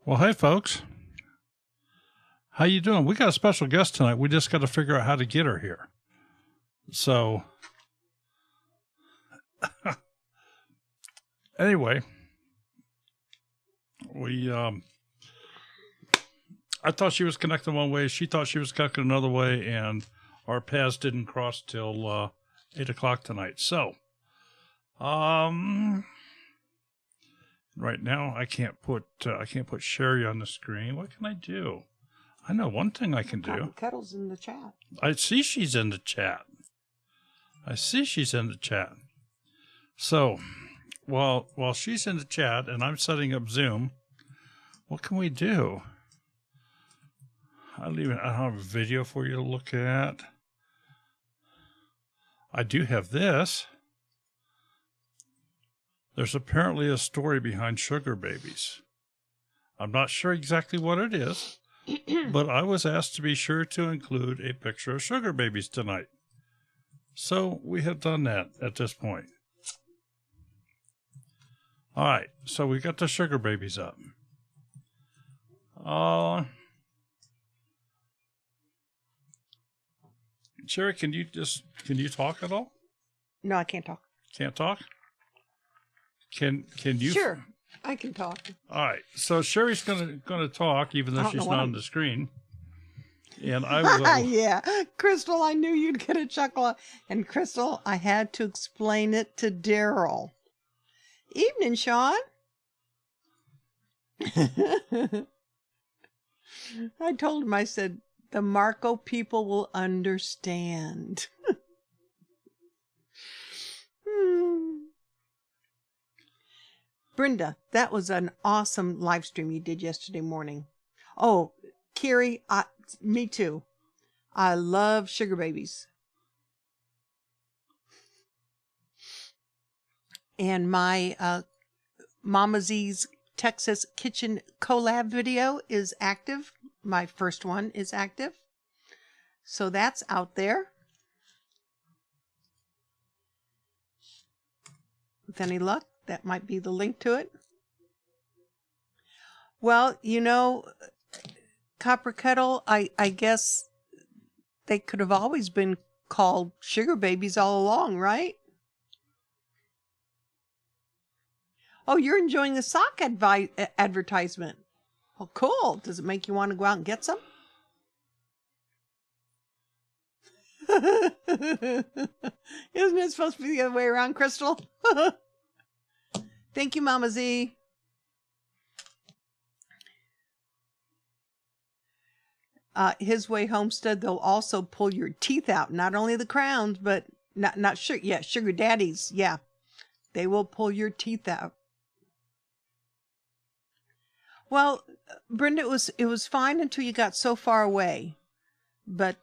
Well, hey, folks. How you doing? We got a special guest tonight. We just got to figure out how to get her here. So, anyway, I thought she was connected one way. She thought she was connected another way, and our paths didn't cross till 8 o'clock tonight. So, right now I can't put Sherry on the screen. What can I do? I know one thing I can do. Kettle's in the chat. I see she's in the chat. So, while she's in the chat and I'm setting up Zoom, what can we do? I don't have a video for you to look at. I do have this. There's apparently a story behind sugar babies. I'm not sure exactly what it is, but I was asked to be sure to include a picture of sugar babies tonight. So we have done that at this point. All right, so we got the sugar babies up. Sherry, can you talk at all? No, I can't talk. Can't talk? Can you? Sure, I can talk. All right. So Sherry's gonna talk, even though she's not on the screen. And I will. Yeah, Crystal, I knew you'd get a chuckle. And Crystal, I had to explain it to Daryl. Evening, Sean. I told him, I said, the Marco people will understand. Brenda, that was an awesome live stream you did yesterday morning. Oh, Carrie, me too. I love sugar babies. And my Mama Z's Texas Kitchen collab video is active. My first one is active. So that's out there. With any luck, that might be the link to it. Well, you know, Copper Kettle, I guess they could have always been called sugar babies all along, right? Oh, you're enjoying the sock advertisement. Well, cool. Does it make you want to go out and get some? Isn't it supposed to be the other way around, Crystal? Thank you, Mama Z. His Way Homestead, they'll also pull your teeth out. Not only the crowns, but not sugar. Yeah, sugar daddies. Yeah, they will pull your teeth out. Well, Brenda, it was fine until you got so far away, but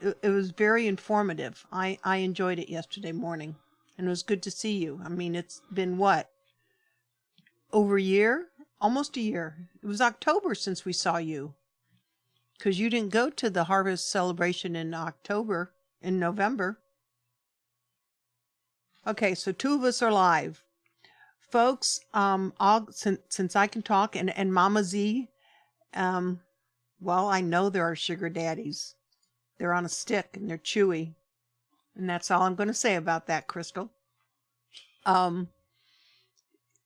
it was very informative. I enjoyed it yesterday morning, and it was good to see you. I mean, it's been what? Over a year? Almost a year. It was October since we saw you, because you didn't go to the harvest celebration in November. Okay, so two of us are live. Folks, since I can talk, and Mama Z, well, I know there are sugar daddies. They're on a stick and they're chewy. And that's all I'm going to say about that, Crystal.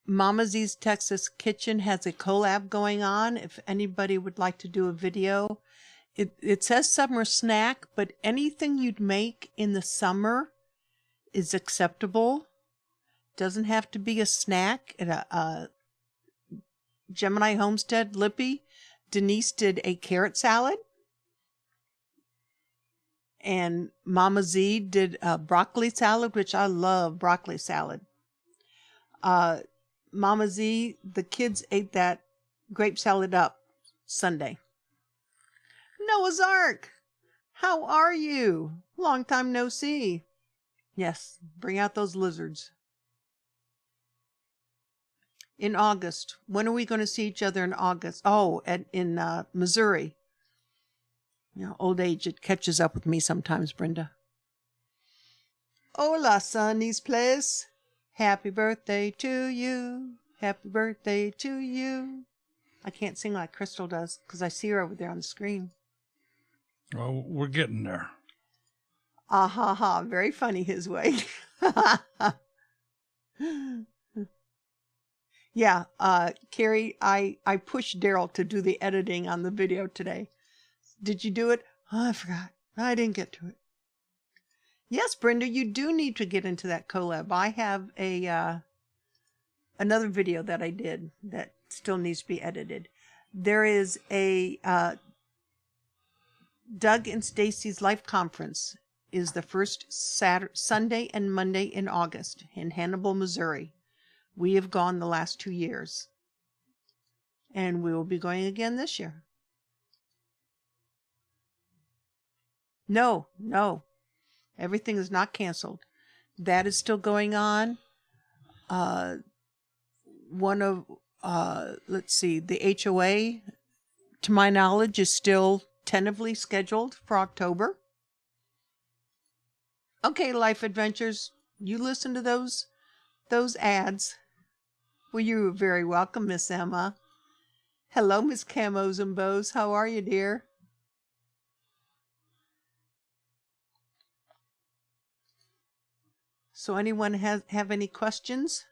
Mama Z's Texas Kitchen has a collab going on. If anybody would like to do a video, it says summer snack, but anything you'd make in the summer is acceptable. Doesn't have to be a snack. Gemini Homestead, Lippy, Denise did a carrot salad. And Mama Z did a broccoli salad, which I love broccoli salad. Mama Z, the kids ate that grape salad up Sunday. Noah's Ark, how are you? Long time no see. Yes, bring out those lizards. In August. When are we going to see each other in August? Oh, in Missouri. You know, old age, it catches up with me sometimes, Brenda. Hola, Sonny's Place. Happy birthday to you. Happy birthday to you. I can't sing like Crystal does because I see her over there on the screen. Well, we're getting there. Ah ha ha. Very funny his way. Yeah, Carrie, I pushed Daryl to do the editing on the video today. Did you do it? Oh, I forgot. I didn't get to it. Yes, Brenda, you do need to get into that collab. I have another video that I did that still needs to be edited. There is a Doug and Stacy's Life Conference is the first Sunday and Monday in August in Hannibal, Missouri. We have gone the last 2 years. And we will be going again this year. No. Everything is not canceled. That is still going on. Let's see, the HOA, to my knowledge, is still tentatively scheduled for October. Okay, Life Adventures, you listen to those ads. Well, you're very welcome, Miss Emma. Hello, Miss Camos and Bows. How are you, dear? So anyone have any questions?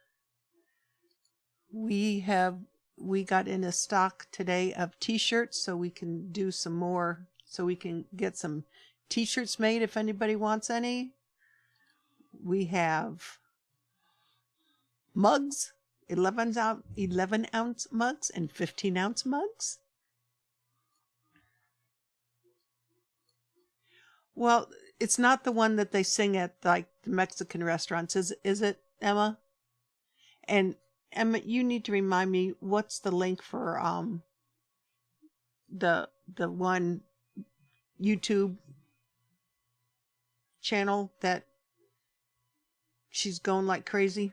We got in a stock today of t-shirts, so we can do some more, so we can get some t-shirts made if anybody wants any. We have mugs, 11-ounce mugs and 15-ounce mugs. Well, it's not the one that they sing at like the Mexican restaurants, is it, Emma? And Emma, you need to remind me what's the link for the one YouTube channel that she's going like crazy.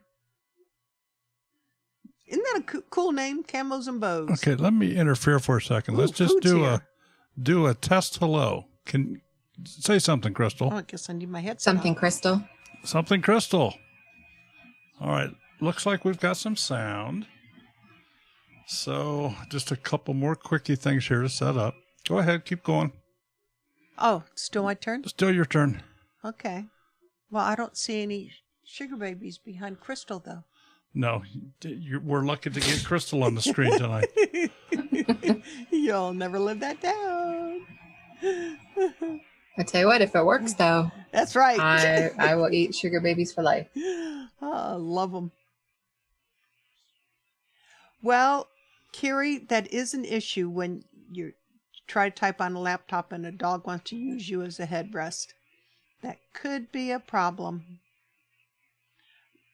Isn't that a cool name? Camos and Bows. Okay, let me interfere for a second. Let's just do a test hello. Can say something, Crystal. Oh, I guess I need my headset. Something, on. Crystal. Something, Crystal. All right, looks like we've got some sound. So just a couple more quickie things here to set up. Go ahead, keep going. Oh, still my turn? Still your turn. Okay. Well, I don't see any sugar babies behind Crystal, though. No, we're lucky to get Crystal on the screen tonight. You'll never live that down. I tell you what, if it works, though. That's right. I will eat sugar babies for life. Oh, love them. Well, Carrie, that is an issue when you try to type on a laptop and a dog wants to use you as a headrest. That could be a problem.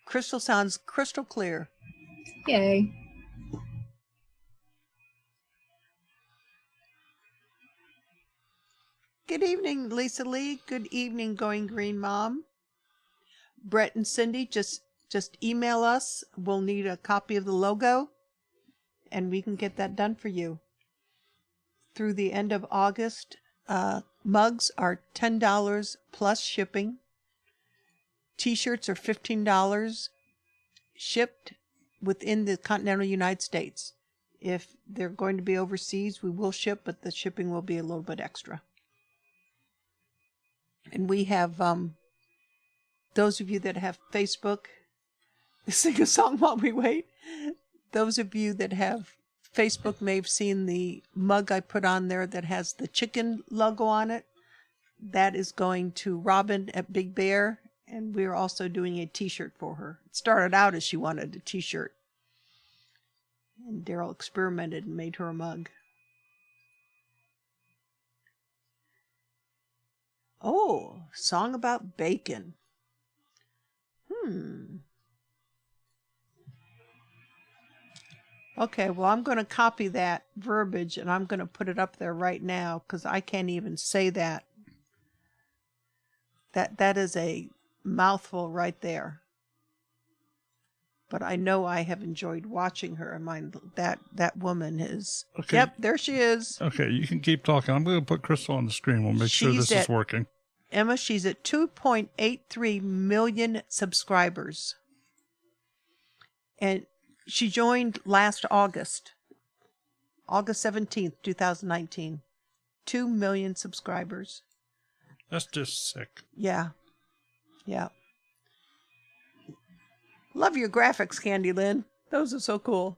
Crystal sounds crystal clear. Yay. Good evening, Lisa Lee. Good evening, Going Green Mom. Brett and Cindy, just email us. We'll need a copy of the logo, and we can get that done for you. Through the end of August, mugs are $10 plus shipping. T-shirts are $15 shipped within the continental United States. If they're going to be overseas, we will ship, but the shipping will be a little bit extra. And we have, those of you that have Facebook, sing a song while we wait. Those of you that have Facebook may have seen the mug I put on there that has the chicken logo on it. That is going to Robin at Big Bear. And we're also doing a t-shirt for her. It started out as she wanted a t-shirt. And Daryl experimented and made her a mug. Oh, song about bacon. Okay, well, I'm going to copy that verbiage and I'm going to put it up there right now because I can't even say that. That is a mouthful right there. But I know I have enjoyed watching her. I mind that woman is. Okay. Yep, there she is. Okay, you can keep talking. I'm going to put Crystal on the screen. We'll make sure this is working. Emma, she's at 2.83 million subscribers. And she joined last August. August 17th, 2019. 2 million subscribers. That's just sick. Yeah. Yeah. Love your graphics, Candy Lynn. Those are so cool.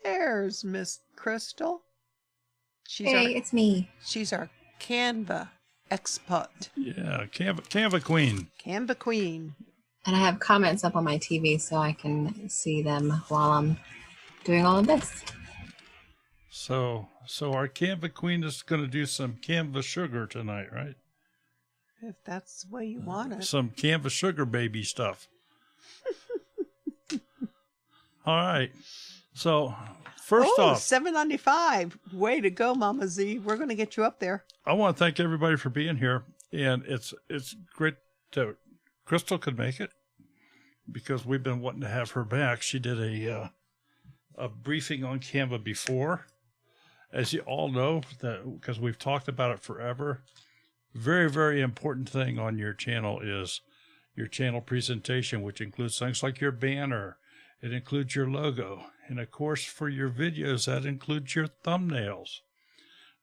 There's Miss Crystal. It's me. She's our Canva expert. Yeah, Canva Queen. Canva Queen. And I have comments up on my TV so I can see them while I'm doing all of this. So our Canva Queen is going to do some Canva sugar tonight, right? If that's the way you want it. Some Canva sugar baby stuff. All right. So first off, $7.95. Way to go, Mama Z. We're going to get you up there. I want to thank everybody for being here, and it's great that Crystal could make it because we've been wanting to have her back. She did a briefing on Canva before, as you all know, that because we've talked about it forever. Very, very important thing on your channel is your channel presentation, which includes things like your banner. It includes your logo. And of course, for your videos, that includes your thumbnails.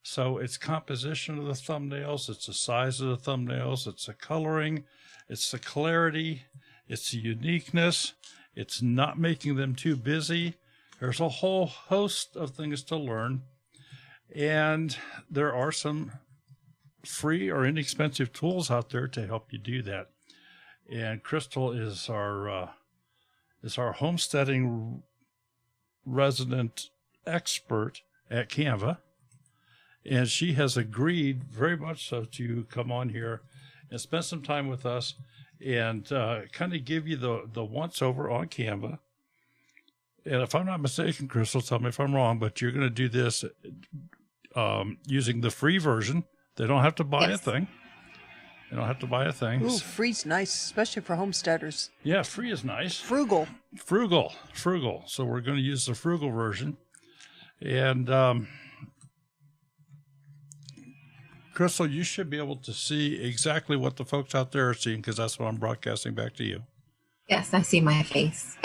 So it's composition of the thumbnails. It's the size of the thumbnails. It's the coloring. It's the clarity. It's the uniqueness. It's not making them too busy. There's a whole host of things to learn. And there are some free or inexpensive tools out there to help you do that. And Crystal is our homesteading resident expert at Canva, and she has agreed very much so to come on here and spend some time with us and kind of give you the once over on Canva. And if I'm not mistaken, Crystal, tell me if I'm wrong, but you're going to do this using the free version. They don't have to buy a thing. You don't have to buy a thing. Ooh, free's nice, especially for homesteaders. Yeah, free is nice. Frugal. So we're going to use the frugal version. And Crystal, you should be able to see exactly what the folks out there are seeing because that's what I'm broadcasting back to you. Yes, I see my face.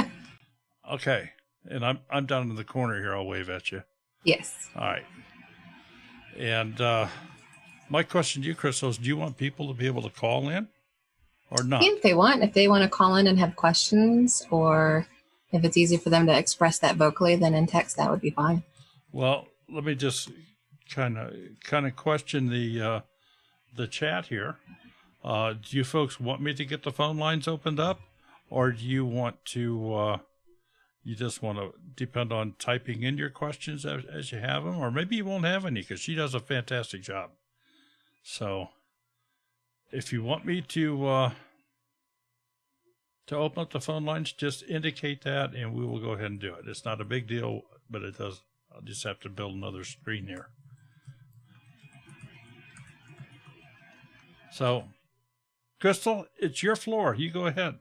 Okay. And I'm down in the corner here. I'll wave at you. Yes. All right. And my question to you, Crystal, is do you want people to be able to call in or not? If they want to call in and have questions, or if it's easy for them to express that vocally, then in text, that would be fine. Well, let me just kind of question the chat here. Do you folks want me to get the phone lines opened up, or do you want to you just want to depend on typing in your questions as you have them, or maybe you won't have any because she does a fantastic job. So if you want me to open up the phone lines, just indicate that and we will go ahead and do it. It's not a big deal, but it does. I'll just have to build another screen here. So, Crystal, it's your floor. You go ahead.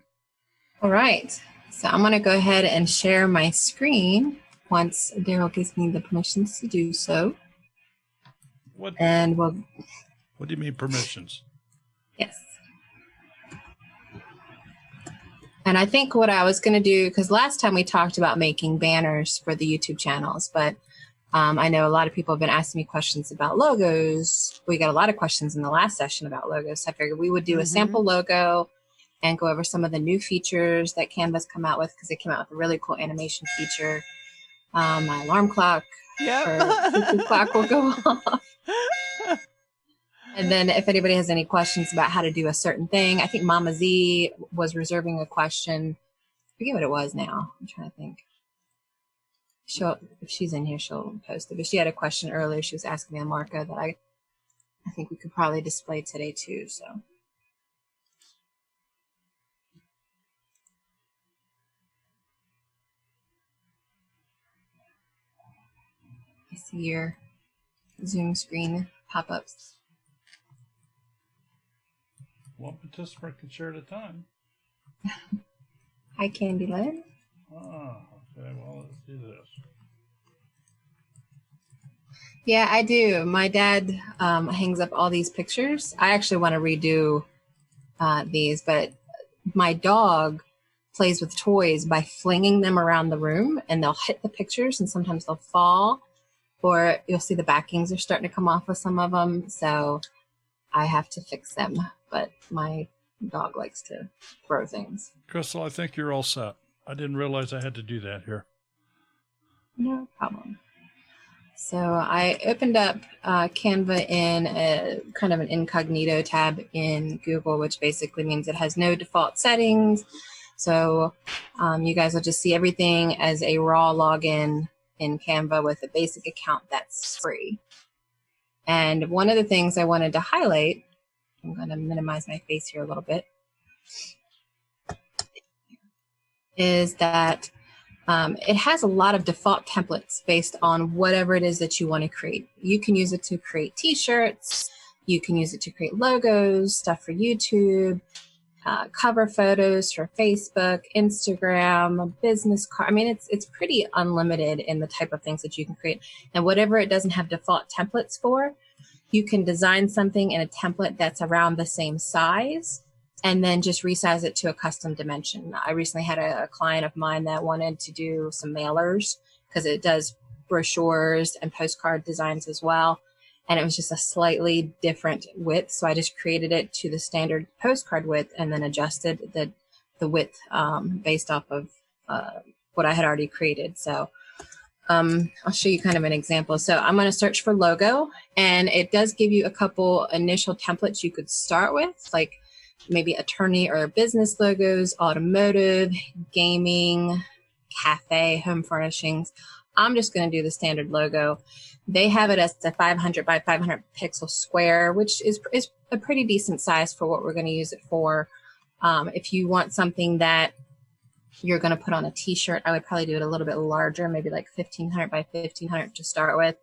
All right. So I'm going to go ahead and share my screen once Daryl gives me the permissions to do so. What do you mean permissions? Yes. And I think what I was going to do, because last time we talked about making banners for the YouTube channels, but I know a lot of people have been asking me questions about logos. We got a lot of questions in the last session about logos. So I figured we would do a sample logo and go over some of the new features that Canva's come out with, because they came out with a really cool animation feature. My alarm clock or clock will go off. And then if anybody has any questions about how to do a certain thing, I think Mama Z was reserving a question. I forget what it was now. I'm trying to think. If she's in here, she'll post it. But she had a question earlier. She was asking me on Marco that I think we could probably display today too. So. I see your Zoom screen pop-ups. One participant can share at a time. Hi, Candyland. Oh, okay. Well, let's do this. Yeah, I do. My dad hangs up all these pictures. I actually want to redo these, but my dog plays with toys by flinging them around the room, and they'll hit the pictures and sometimes they'll fall, or you'll see the backings are starting to come off of some of them. So I have to fix them, but my dog likes to throw things. Crystal, I think you're all set. I didn't realize I had to do that here. No problem. So I opened up Canva in a kind of an incognito tab in Google, which basically means it has no default settings. So you guys will just see everything as a raw login in Canva with a basic account that's free. And one of the things I wanted to highlight, I'm going to minimize my face here a little bit, is that it has a lot of default templates based on whatever it is that you want to create. You can use it to create t-shirts, you can use it to create logos, stuff for YouTube, cover photos for Facebook, Instagram, business card. I mean, it's pretty unlimited in the type of things that you can create. And whatever it doesn't have default templates for, you can design something in a template that's around the same size and then just resize it to a custom dimension. I recently had a client of mine that wanted to do some mailers because it does brochures and postcard designs as well. And it was just a slightly different width. So I just created it to the standard postcard width and then adjusted the width based off of what I had already created. So I'll show you kind of an example. So I'm going to search for logo, and it does give you a couple initial templates you could start with, like maybe attorney or business logos, automotive, gaming, cafe, home furnishings. I'm just going to do the standard logo. They have it as a 500 by 500 pixel square, which is a pretty decent size for what we're going to use it for. If you want something that you're going to put on a t-shirt, I would probably do it a little bit larger, maybe like 1500 by 1500 to start with.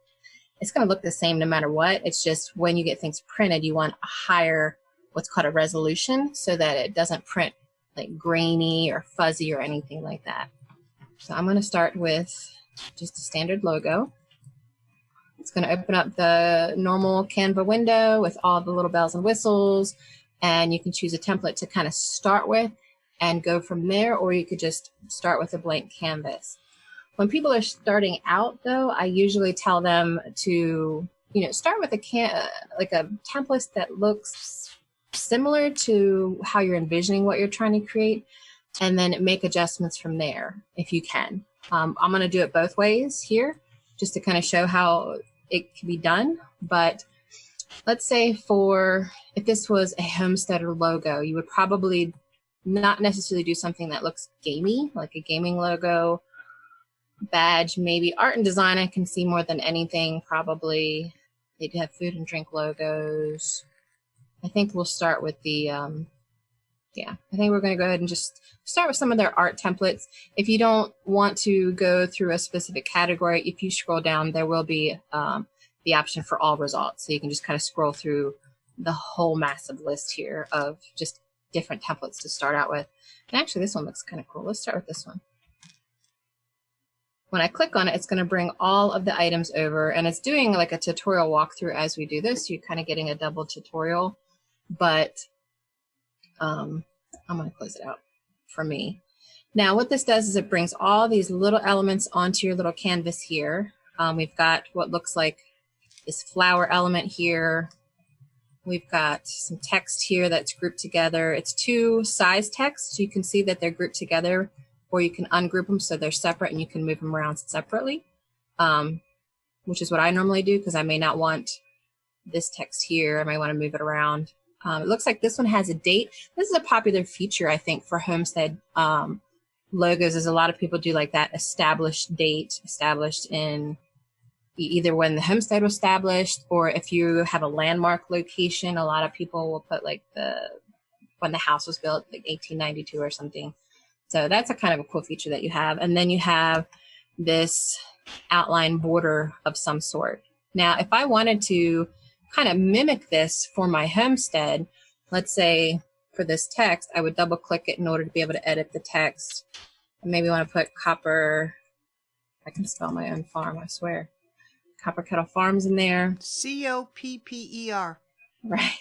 It's going to look the same no matter what. It's just when you get things printed, you want a higher, what's called a resolution, so that it doesn't print like grainy or fuzzy or anything like that. So I'm going to start with just a standard logo. It's going to open up the normal Canva window with all the little bells and whistles, and you can choose a template to kind of start with and go from there, or you could just start with a blank canvas. When people are starting out, though, I usually tell them to, start with a template that looks similar to how you're envisioning what you're trying to create, and then make adjustments from there if you can. I'm going to do it both ways here just to kind of show how it can be done. But let's say if this was a homesteader logo, you would probably not necessarily do something that looks gamey, like a gaming logo, badge, maybe art and design. I can see more than anything, probably they'd have food and drink logos. I think we'll start with the, I think we're going to go ahead and just start with some of their art templates. If you don't want to go through a specific category, if you scroll down, there will be the option for all results. So you can just kind of scroll through the whole massive list here of just different templates to start out with. And actually, this one looks kind of cool. Let's start with this one. When I click on it, it's going to bring all of the items over, and it's doing like a tutorial walkthrough as we do this. So you're kind of getting a double tutorial, but I'm going to close it out for me. Now, what this does is it brings all these little elements onto your little canvas here. We've got what looks like this flower element here. We've got some text here that's grouped together. It's two size texts. So you can see that they're grouped together, or you can ungroup them so they're separate and you can move them around separately, which is what I normally do because I may not want this text here. I might want to move it around. It looks like this one has a date. This is a popular feature, I think, for homestead logos, is a lot of people do like that established date, established in either when the homestead was established, or if you have a landmark location, a lot of people will put like when the house was built, like 1892 or something. So that's a kind of a cool feature that you have. And then you have this outline border of some sort. Now, if I wanted to kind of mimic this for my homestead, let's say for this text, I would double click it in order to be able to edit the text. And maybe want to put copper, I can spell my own farm, I swear. Copper Kettle Farms in there. COPPER. Right.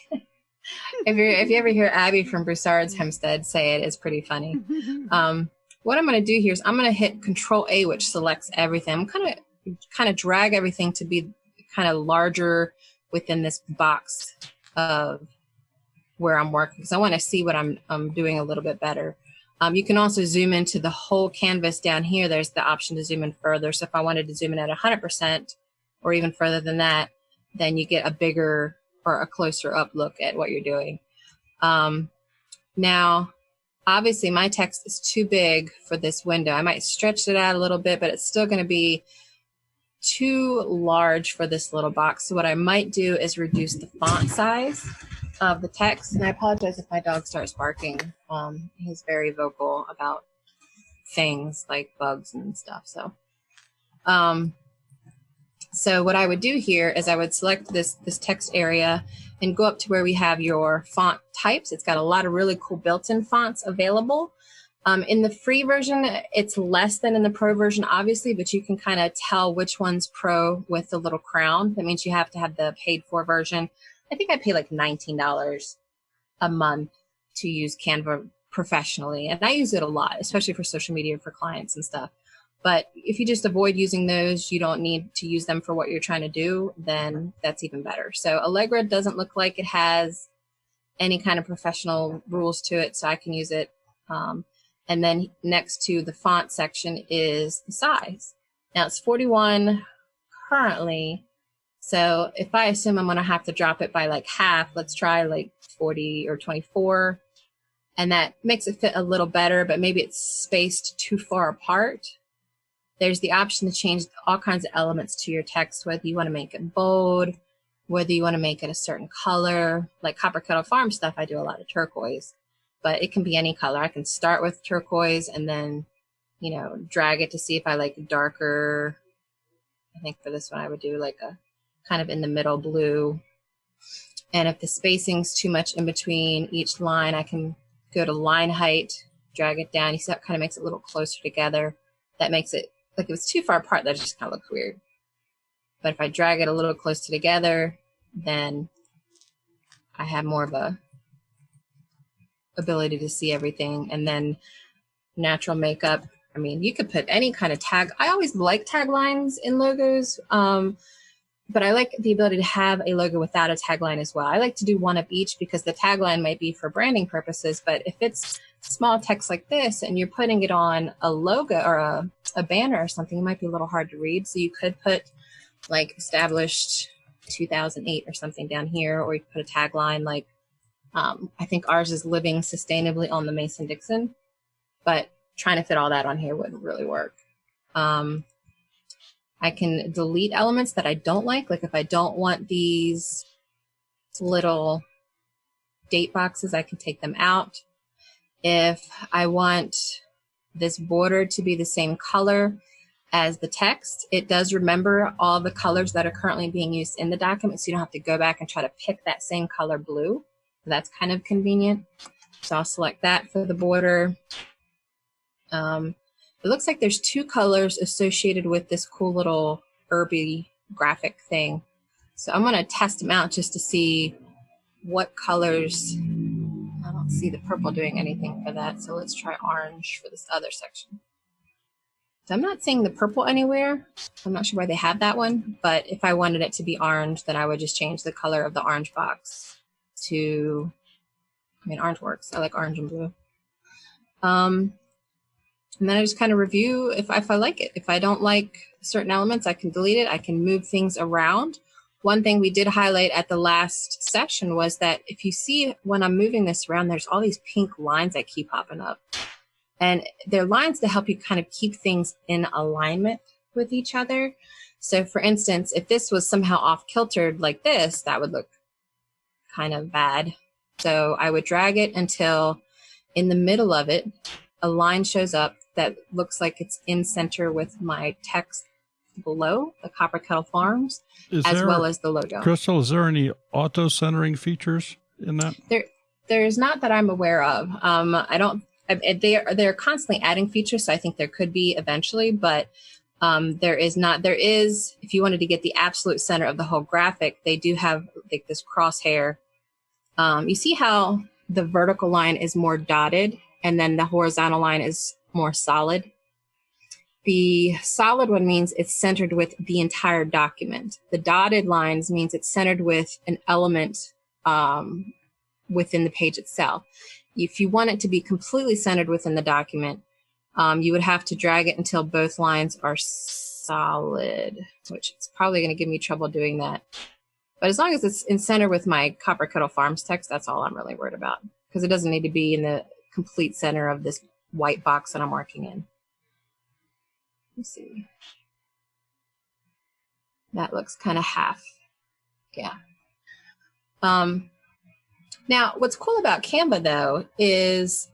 If you ever hear Abby from Broussard's Hempstead say it, it's pretty funny. What I'm going to do here is I'm going to hit Control A, which selects everything. I'm kind of drag everything to be kind of larger within this box of where I'm working, because I want to see what I'm doing a little bit better. You can also zoom into the whole canvas down here. There's the option to zoom in further. So if I wanted to zoom in at 100% or even further than that, then you get a bigger or a closer up look at what you're doing. Now, obviously my text is too big for this window. I might stretch it out a little bit, but it's still going to be too large for this little box. So what I might do is reduce the font size of the text. And I apologize if my dog starts barking. He's very vocal about things like bugs and stuff. So what I would do here is I would select this text area and go up to where we have your font types. It's got a lot of really cool built-in fonts available. In the free version, it's less than in the pro version, obviously, but you can kind of tell which one's pro with the little crown. That means you have to have the paid for version. I think I pay like $19 a month to use Canva professionally. And I use it a lot, especially for social media for clients and stuff. But if you just avoid using those, you don't need to use them for what you're trying to do, then that's even better. So Allegra doesn't look like it has any kind of professional rules to it, so I can use it. And then next to the font section is the size. Now it's 41 currently. So if I assume I'm going to have to drop it by like half, let's try like 40 or 24. And that makes it fit a little better, but maybe it's spaced too far apart. There's the option to change all kinds of elements to your text, whether you want to make it bold, whether you want to make it a certain color. Like Copper Kettle Farm stuff, I do a lot of turquoise, but it can be any color. I can start with turquoise and then, you know, drag it to see if I like darker. I think for this one, I would do like a kind of in the middle blue. And if the spacing's too much in between each line, I can go to line height, drag it down. You see that kind of makes it a little closer together. That makes it, like if it's too far apart, that just kind of looks weird. But if I drag it a little closer together, then I have more of a ability to see everything. And then natural makeup. I mean, you could put any kind of tag. I always like taglines in logos, but I like the ability to have a logo without a tagline as well. I like to do one of each because the tagline might be for branding purposes, but if it's small text like this and you're putting it on a logo or a banner or something, it might be a little hard to read. So you could put like established 2008 or something down here, or you could put a tagline like, I think ours is living sustainably on the Mason-Dixon, but trying to fit all that on here wouldn't really work. I can delete elements that I don't like if I don't want these little date boxes, I can take them out. If I want this border to be the same color as the text, it does remember all the colors that are currently being used in the document, so you don't have to go back and try to pick that same color blue. So that's kind of convenient. So I'll select that for the border. It looks like there's two colors associated with this cool little herby graphic thing. So I'm going to test them out just to see what colors. I don't see the purple doing anything for that. So let's try orange for this other section. So I'm not seeing the purple anywhere. I'm not sure why they have that one, but if I wanted it to be orange, then I would just change the color of the orange box to, I mean, orange works. I like orange and blue. And then I just kind of review if I like it. If I don't like certain elements, I can delete it. I can move things around. One thing we did highlight at the last session was that if you see when I'm moving this around, there's all these pink lines that keep popping up. And they're lines to help you kind of keep things in alignment with each other. So for instance, if this was somehow off kiltered like this, that would look kind of bad. So I would drag it until in the middle of it, a line shows up that looks like it's in center with my text below, the Copper Kettle Farms, well as the logo. Crystal, is there any auto-centering features in that? There's not that I'm aware of. They're constantly adding features, so I think there could be eventually, but there is not. There is, if you wanted to get the absolute center of the whole graphic, they do have like this crosshair You see how the vertical line is more dotted and then the horizontal line is more solid? The solid one means it's centered with the entire document. The dotted lines means it's centered with an element within the page itself. If you want it to be completely centered within the document, you would have to drag it until both lines are solid, which is probably going to give me trouble doing that. But as long as it's in center with my Copper Kettle Farms text, that's all I'm really worried about, because it doesn't need to be in the complete center of this white box that I'm working in. Let's see. That looks kind of half. Yeah. Now, what's cool about Canva, though, is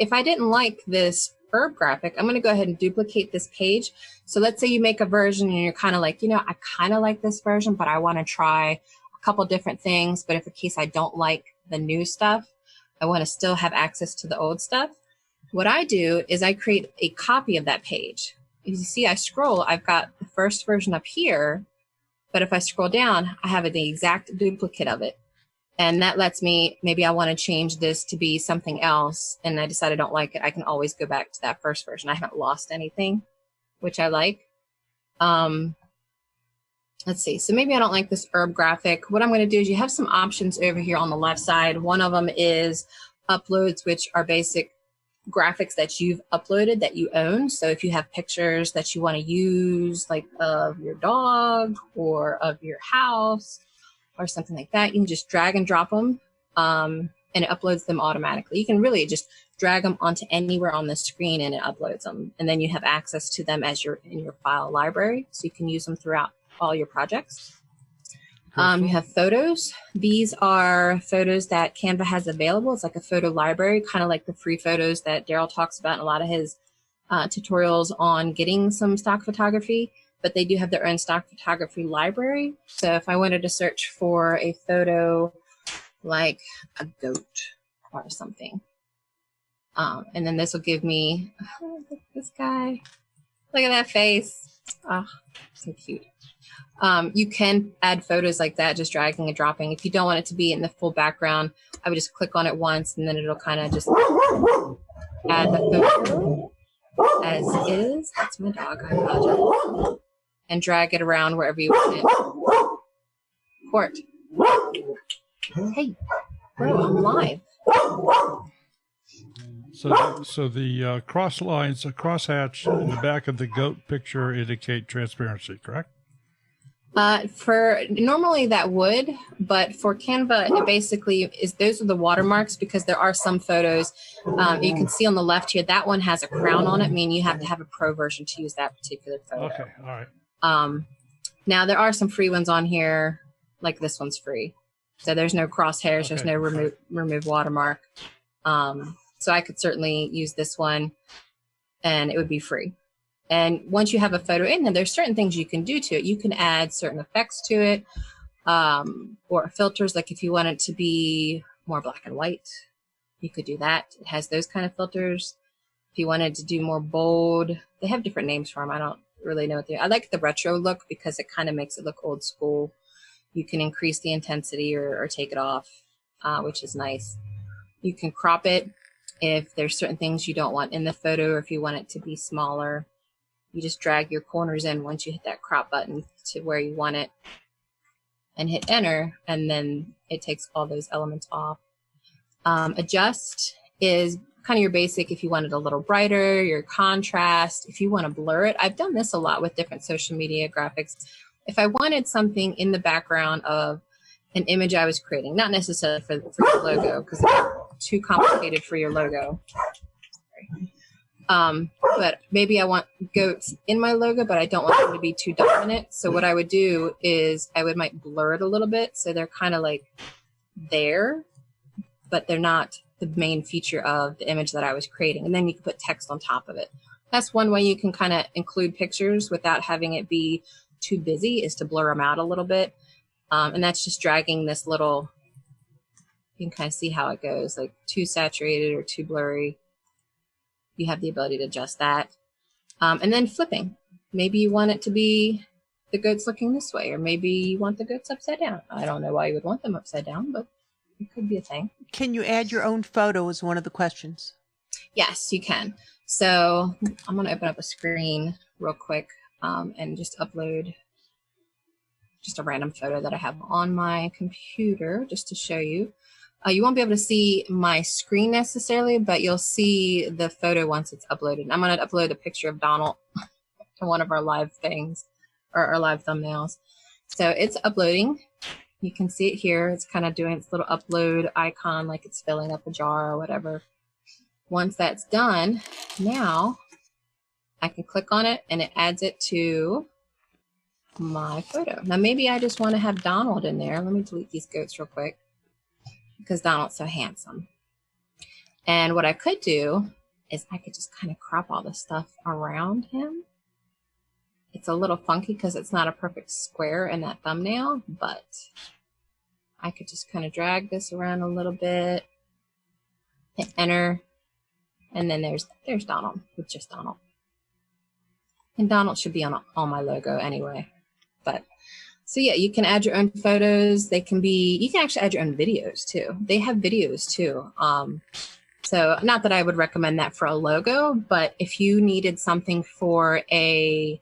if I didn't like this herb graphic, I'm going to go ahead and duplicate this page. So let's say you make a version and you're kind of like, you know, I kind of like this version, but I want to try a couple different things. But if in case I don't like the new stuff, I want to still have access to the old stuff. What I do is I create a copy of that page. If you see, I scroll, I've got the first version up here, but if I scroll down, I have the exact duplicate of it. And that lets me, maybe I want to change this to be something else, and I decide I don't like it, I can always go back to that first version. I haven't lost anything, which I like. Let's see, so maybe I don't like this herb graphic. What I'm going to do is you have some options over here on the left side. One of them is uploads, which are basic graphics that you've uploaded that you own. So if you have pictures that you want to use, like of your dog or of your house or something like that, you can just drag and drop them, and it uploads them automatically. You can really just drag them onto anywhere on the screen and it uploads them. And then you have access to them as you're in your file library, so you can use them throughout all your projects. You have photos. These are photos that Canva has available. It's like a photo library, kind of like the free photos that Daryl talks about in a lot of his tutorials on getting some stock photography, but they do have their own stock photography library. So if I wanted to search for a photo like a goat or something, and then this will give me, oh, look at this guy. Look at that face. Oh, so cute. You can add photos like that, just dragging and dropping. If you don't want it to be in the full background, I would just click on it once and then it'll kind of just add the photo as is. That's my dog, I apologize. And drag it around wherever you want it. Court. Hey, bro, I'm live. So the cross lines, a crosshatch in the back of the goat picture indicate transparency, correct? For normally that would, but for Canva, it basically is, those are the watermarks, because there are some photos you can see on the left here, that one has a crown on it, meaning you have to have a pro version to use that particular photo. Okay, all right. Now there are some free ones on here, like this one's free. So there's no crosshairs, Okay. There's no remove watermark. So I could certainly use this one and it would be free. And once you have a photo in there, there's certain things you can do to it. You can add certain effects to it, or filters, like if you want it to be more black and white, you could do that. It has those kind of filters. If you wanted to do more bold, they have different names for them. I don't really know what they are. I like the retro look because it kind of makes it look old school. You can increase the intensity or take it off, which is nice. You can crop it if there's certain things you don't want in the photo, or if you want it to be smaller. You just drag your corners in once you hit that crop button to where you want it and hit enter, and then it takes all those elements off. Adjust is kind of your basic, if you want it a little brighter, your contrast, if you want to blur it. I've done this a lot with different social media graphics. If I wanted something in the background of an image I was creating, not necessarily for your logo, because it's too complicated for your logo. But maybe I want goats in my logo, but I don't want them to be too dominant. So what I would do is I might blur it a little bit, so they're kind of like there, but they're not the main feature of the image that I was creating. And then you can put text on top of it. That's one way you can kind of include pictures without having it be too busy, is to blur them out a little bit. And that's just dragging this little, you can kind of see how it goes, like too saturated or too blurry. You have the ability to adjust that. And then flipping. Maybe you want it to be the goats looking this way, or maybe you want the goats upside down. I don't know why you would want them upside down, but it could be a thing. Can you add your own photo is one of the questions. Yes, you can. So I'm going to open up a screen real quick and just upload just a random photo that I have on my computer just to show you. You won't be able to see my screen necessarily, but you'll see the photo once it's uploaded. I'm going to upload a picture of Donald to one of our live things or our live thumbnails. So it's uploading. You can see it here. It's kind of doing its little upload icon like it's filling up a jar or whatever. Once that's done, now I can click on it and it adds it to my photo. Now maybe I just want to have Donald in there. Let me delete these goats real quick because Donald's so handsome. And what I could do is I could just kind of crop all the stuff around him. It's a little funky because it's not a perfect square in that thumbnail, but I could just kind of drag this around a little bit, hit enter, and then there's Donald with just Donald. And Donald should be on my logo anyway. But so yeah, you can add your own photos. You can actually add your own videos too. They have videos too. So not that I would recommend that for a logo, but if you needed something for a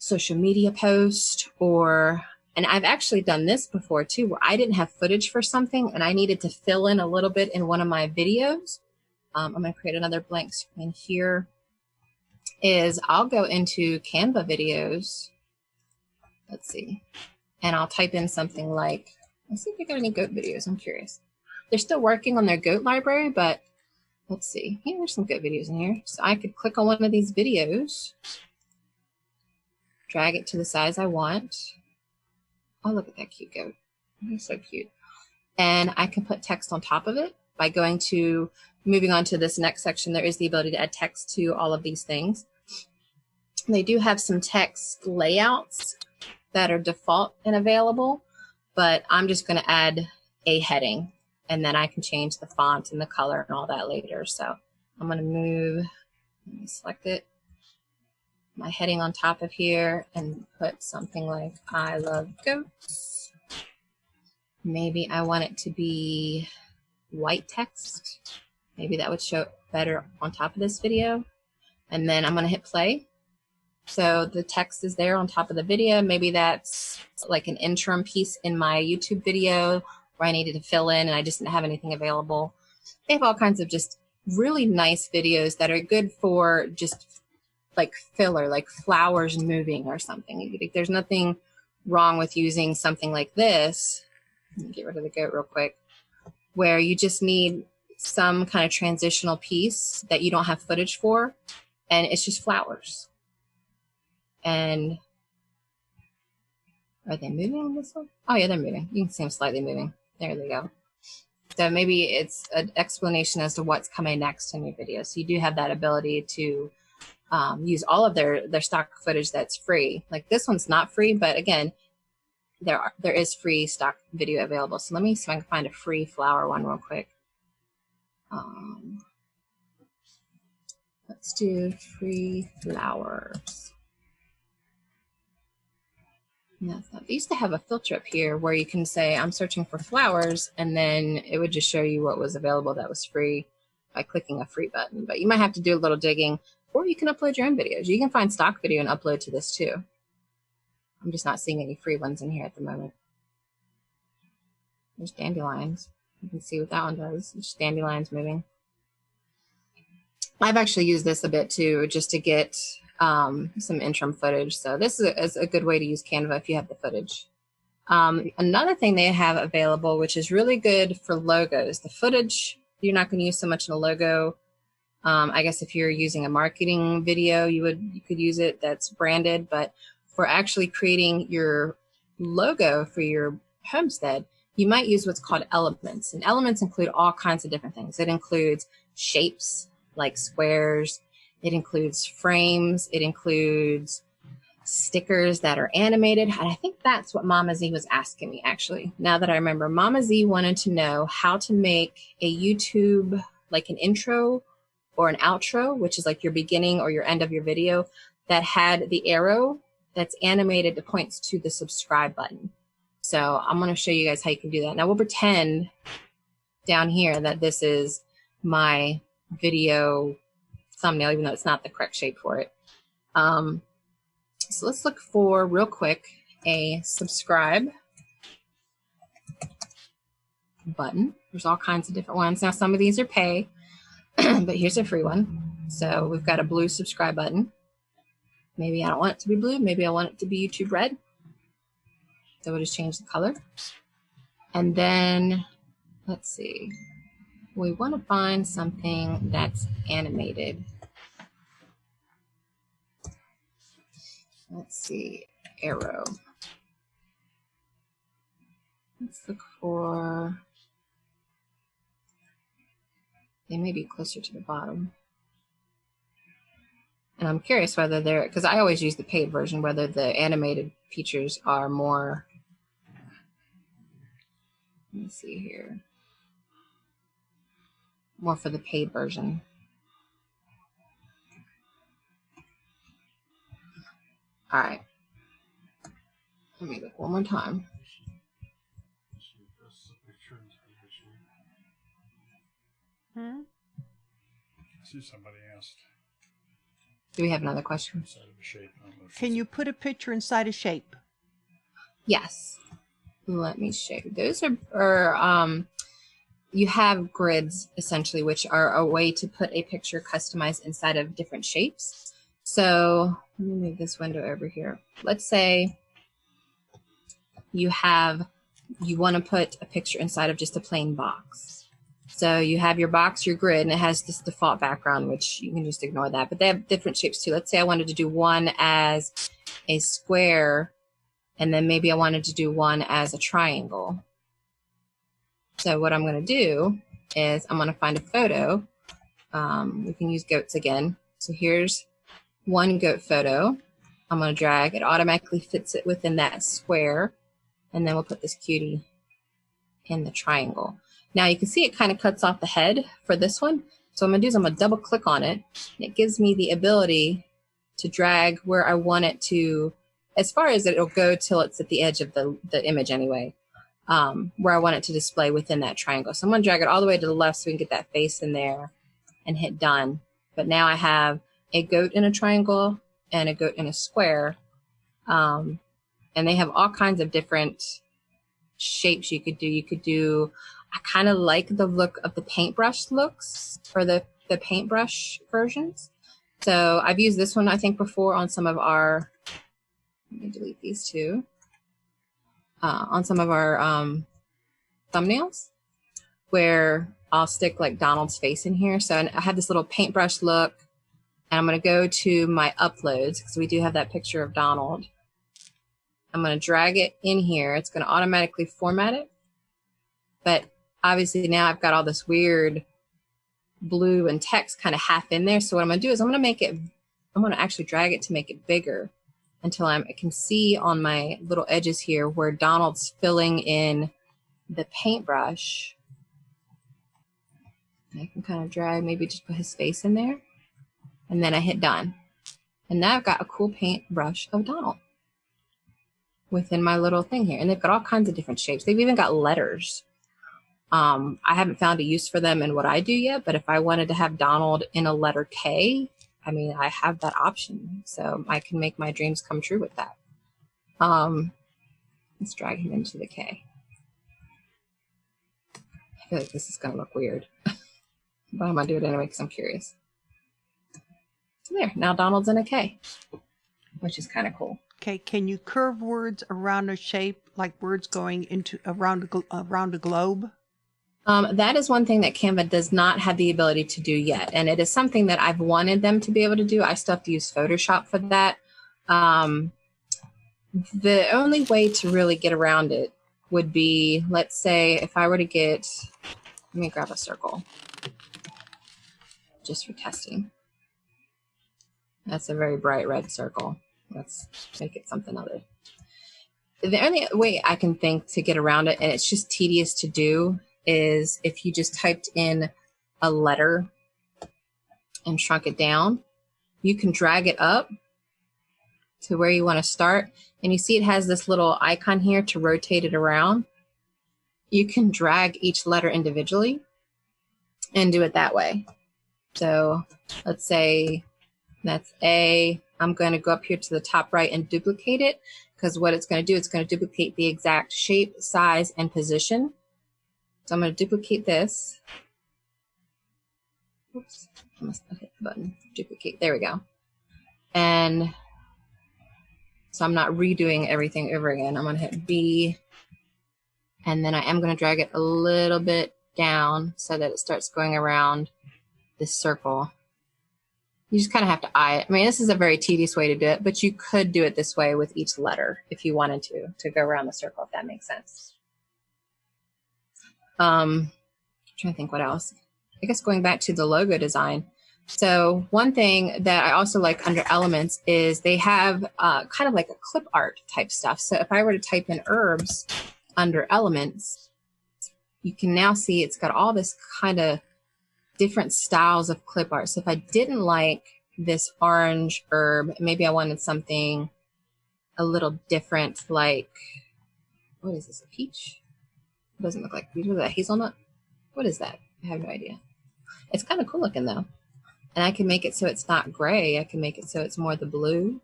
social media post and I've actually done this before too, where I didn't have footage for something and I needed to fill in a little bit in one of my videos. I'm going to create another blank screen here. I'll go into Canva videos. Let's see. And I'll type in something like, let's see if I got any goat videos. I'm curious. They're still working on their goat library, but let's see. Yeah, there's some goat videos in here. So I could click on one of these videos, drag it to the size I want. Oh, look at that cute goat. He's so cute. And I can put text on top of it by moving on to this next section. There is the ability to add text to all of these things. They do have some text layouts that are default and available, but I'm just going to add a heading and then I can change the font and the color and all that later. So I'm going to let me select it, my heading on top of here and put something like I love goats. Maybe I want it to be white text. Maybe that would show better on top of this video. And then I'm going to hit play. So the text is there on top of the video. Maybe that's like an interim piece in my YouTube video where I needed to fill in and I just didn't have anything available. They have all kinds of just really nice videos that are good for just like filler, like flowers moving or something. There's nothing wrong with using something like this. Let me get rid of the goat real quick, where you just need some kind of transitional piece that you don't have footage for, and it's just flowers. And are they moving on this one? Oh yeah, they're moving. You can see them slightly moving. There they go. So maybe it's an explanation as to what's coming next in your video. So you do have that ability to use all of their stock footage that's free. Like this one's not free, but again, there is free stock video available. So let me see if I can find a free flower one real quick. Let's do free flowers. No, they used to have a filter up here where you can say, I'm searching for flowers, and then it would just show you what was available that was free by clicking a free button. But you might have to do a little digging, or you can upload your own videos. You can find stock video and upload to this too. I'm just not seeing any free ones in here at the moment. There's dandelions. You can see what that one does. It's just dandelions moving. I've actually used this a bit too, just to get some interim footage. So this is a good way to use Canva if you have the footage. Another thing they have available, which is really good for logos. The footage, you're not going to use so much in a logo. I guess if you're using a marketing video, you could use it that's branded, but for actually creating your logo for your homestead, you might use what's called elements. And elements include all kinds of different things. It includes shapes like squares. It includes frames. It includes stickers that are animated. And I think that's what Mama Z was asking me, actually. Now that I remember, Mama Z wanted to know how to make a YouTube, like an intro or an outro, which is like your beginning or your end of your video, that had the arrow that's animated that points to the subscribe button. So I'm going to show you guys how you can do that. Now we'll pretend down here that this is my video thumbnail, even though it's not the correct shape for it. So let's look for, real quick, a subscribe button. There's all kinds of different ones. Now some of these are pay, but here's a free one. So we've got a blue subscribe button. Maybe I don't want it to be blue. Maybe I want it to be YouTube red. So we'll just change the color. And then, let's see. We want to find something that's animated. Let's see, arrow. Let's look for, they may be closer to the bottom. And I'm curious whether they're, because I always use the paid version, whether the animated features are more, let me see here, more for the paid version. All right. Let me look one more time. See, somebody asked. Do we have another question? Can you put a picture inside a shape? Yes. Let me show you. Those are you have grids essentially, which are a way to put a picture customized inside of different shapes. So let me move this window over here. Let's say you want to put a picture inside of just a plain box. So you have your box, your grid, and it has this default background, which you can just ignore that. But they have different shapes too. Let's say I wanted to do one as a square, and then maybe I wanted to do one as a triangle. So what I'm going to do is I'm going to find a photo. We can use goats again. So here's one goat photo. I'm going to drag. It automatically fits it within that square. And then we'll put this cutie in the triangle. Now you can see it kind of cuts off the head for this one. So what I'm going to do is I'm going to double click on it. And it gives me the ability to drag where I want it to, as far as it'll go till it's at the edge of the image anyway, where I want it to display within that triangle. So I'm going to drag it all the way to the left so we can get that face in there and hit done. But now I have a goat in a triangle and a goat in a square. And they have all kinds of different shapes you could do. You could do, I kind of like the look of the paintbrush looks, or the paintbrush versions. So I've used this one, I think, before on some of our, let me delete these two, on some of our thumbnails, where I'll stick like Donald's face in here. So I have this little paintbrush look, and I'm going to go to my uploads because we do have that picture of Donald. I'm going to drag it in here. It's going to automatically format it. But obviously now I've got all this weird blue and text kind of half in there. So what I'm going to do is I'm going to actually drag it to make it bigger until I can see on my little edges here where Donald's filling in the paintbrush. I can kind of drag, maybe just put his face in there. And then I hit done. And now I've got a cool paintbrush of Donald within my little thing here. And they've got all kinds of different shapes. They've even got letters. I haven't found a use for them in what I do yet, but if I wanted to have Donald in a letter K, I mean, I have that option. So I can make my dreams come true with that. Let's drag him into the K. I feel like this is going to look weird, but I'm going to do it anyway because I'm curious. So there, now Donald's in a K, which is kind of cool. Okay, can you curve words around a shape, like words going into around a globe? That is one thing that Canva does not have the ability to do yet. And it is something that I've wanted them to be able to do. I still have to use Photoshop for that. The only way to really get around it would be, let's say if I were to get, let me grab a circle just for testing. That's a very bright red circle. Let's make it something other. The only way I can think to get around it, and it's just tedious to do, is if you just typed in a letter and shrunk it down, you can drag it up to where you want to start. And you see it has this little icon here to rotate it around. You can drag each letter individually and do it that way. So let's say that's A. I'm going to go up here to the top right and duplicate it, because what it's going to do, it's going to duplicate the exact shape, size, and position. So I'm going to duplicate this. Oops, I must have hit the button. Duplicate. There we go. And so I'm not redoing everything over again. I'm going to hit B. And then I am going to drag it a little bit down so that it starts going around this circle. You just kind of have to eye it. I mean, this is a very tedious way to do it, but you could do it this way with each letter if you wanted to go around the circle, if that makes sense. I'm trying to think what else. I guess going back to the logo design. So one thing that I also like under elements is they have kind of like a clip art type stuff. So if I were to type in herbs under elements, you can now see it's got all this kind of different styles of clip art. So if I didn't like this orange herb, maybe I wanted something a little different, like, what is this, a peach? It doesn't look like peach. What is that, hazelnut? What is that? I have no idea. It's kind of cool looking though. And I can make it so it's not gray. I can make it so it's more the blue,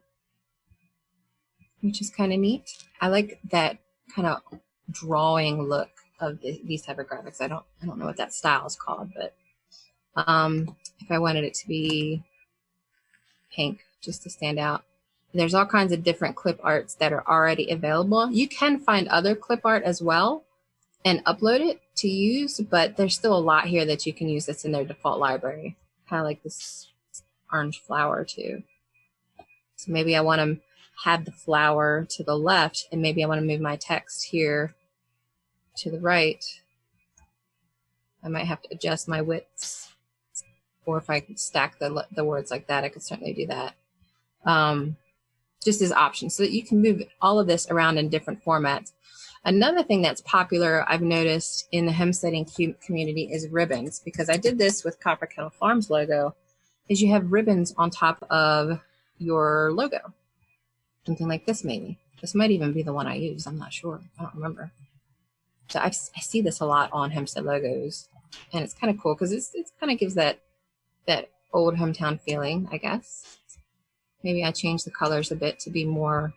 which is kind of neat. I like that kind of drawing look of these type of graphics. I don't know what that style is called, but if I wanted it to be pink just to stand out. There's all kinds of different clip arts that are already available. You can find other clip art as well and upload it to use, but there's still a lot here that you can use that's in their default library. Kind of like this orange flower too. So maybe I want to have the flower to the left, and maybe I want to move my text here to the right. I might have to adjust my widths. Or if I could stack the words like that, I could certainly do that. Just as options, so that you can move all of this around in different formats. Another thing that's popular, I've noticed in the homesteading community, is ribbons, because I did this with Copper Kettle Farms logo, is you have ribbons on top of your logo. Something like this maybe. This might even be the one I use. I'm not sure. I don't remember. So I see this a lot on homestead logos, and it's kind of cool because it kind of gives that old hometown feeling, I guess. Maybe I change the colors a bit to be more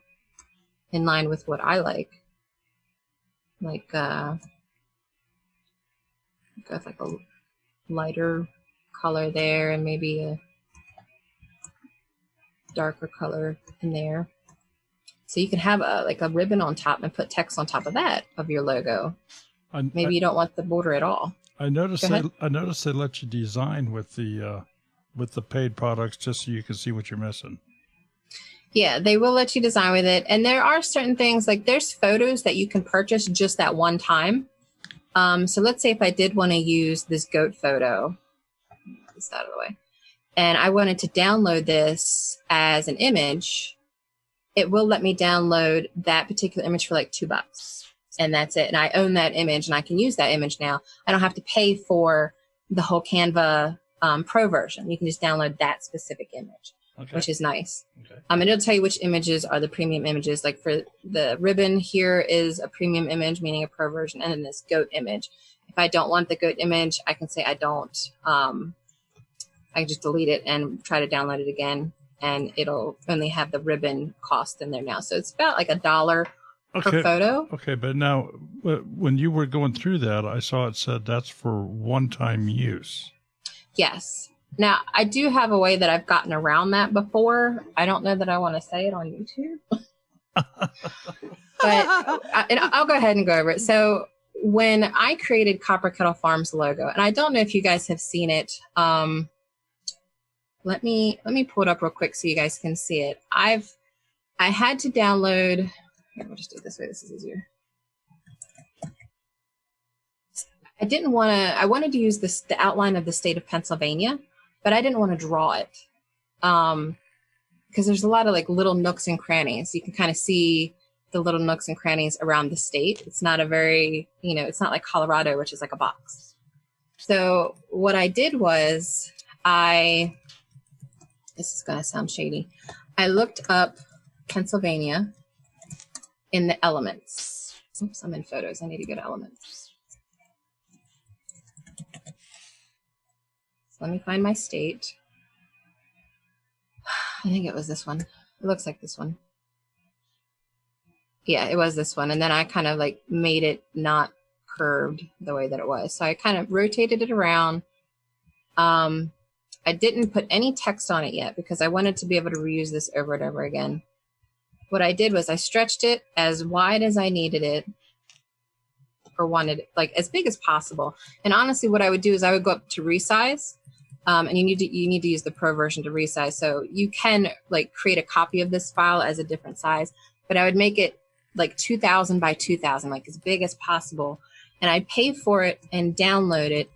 in line with what I like. Like, go with like a lighter color there and maybe a darker color in there. So you can have like a ribbon on top and put text on top of that of your logo. Maybe you don't want the border at all. I noticed they let you design with the paid products just so you can see what you're missing. Yeah, they will let you design with it. And there are certain things, like there's photos that you can purchase just that one time. So let's say if I did want to use this goat photo, get this out of the way, and I wanted to download this as an image, it will let me download that particular image for like $2. And that's it. And I own that image and I can use that image now. I don't have to pay for the whole Canva Pro version. You can just download that specific image, which is nice. Okay. And it'll tell you which images are the premium images. Like for the ribbon here is a premium image, meaning a Pro version, and then this goat image. If I don't want the goat image, I can say I don't. I can just delete it and try to download it again, and it'll only have the ribbon cost in there now. So it's about like $1 per photo. Okay, but now when you were going through that, I saw it said that's for one-time use. Yes. Now, I do have a way that I've gotten around that before. I don't know that I want to say it on YouTube. But I'll go ahead and go over it. So when I created Copper Kettle Farms logo, and I don't know if you guys have seen it. Let me pull it up real quick so you guys can see it. I had to download. Here, we'll just do it this way. This is easier. I wanted to use the outline of the state of Pennsylvania, but I didn't want to draw it. Because there's a lot of like little nooks and crannies. You can kind of see the little nooks and crannies around the state. It's not a very, it's not like Colorado, which is like a box. So what I did was this is going to sound shady. I looked up Pennsylvania in the elements. Oops, I'm in photos. I need to go to elements. So let me find my state. I think it was this one. It looks like this one. Yeah, it was this one. And then I kind of like made it not curved the way that it was. So I kind of rotated it around. I didn't put any text on it yet because I wanted to be able to reuse this over and over again. What I did was I stretched it as wide as I needed it, or wanted it, like as big as possible. And honestly, what I would do is I would go up to resize. And you need to use the pro version to resize. So you can like create a copy of this file as a different size, but I would make it like 2000 by 2000, like as big as possible. And I pay for it and download it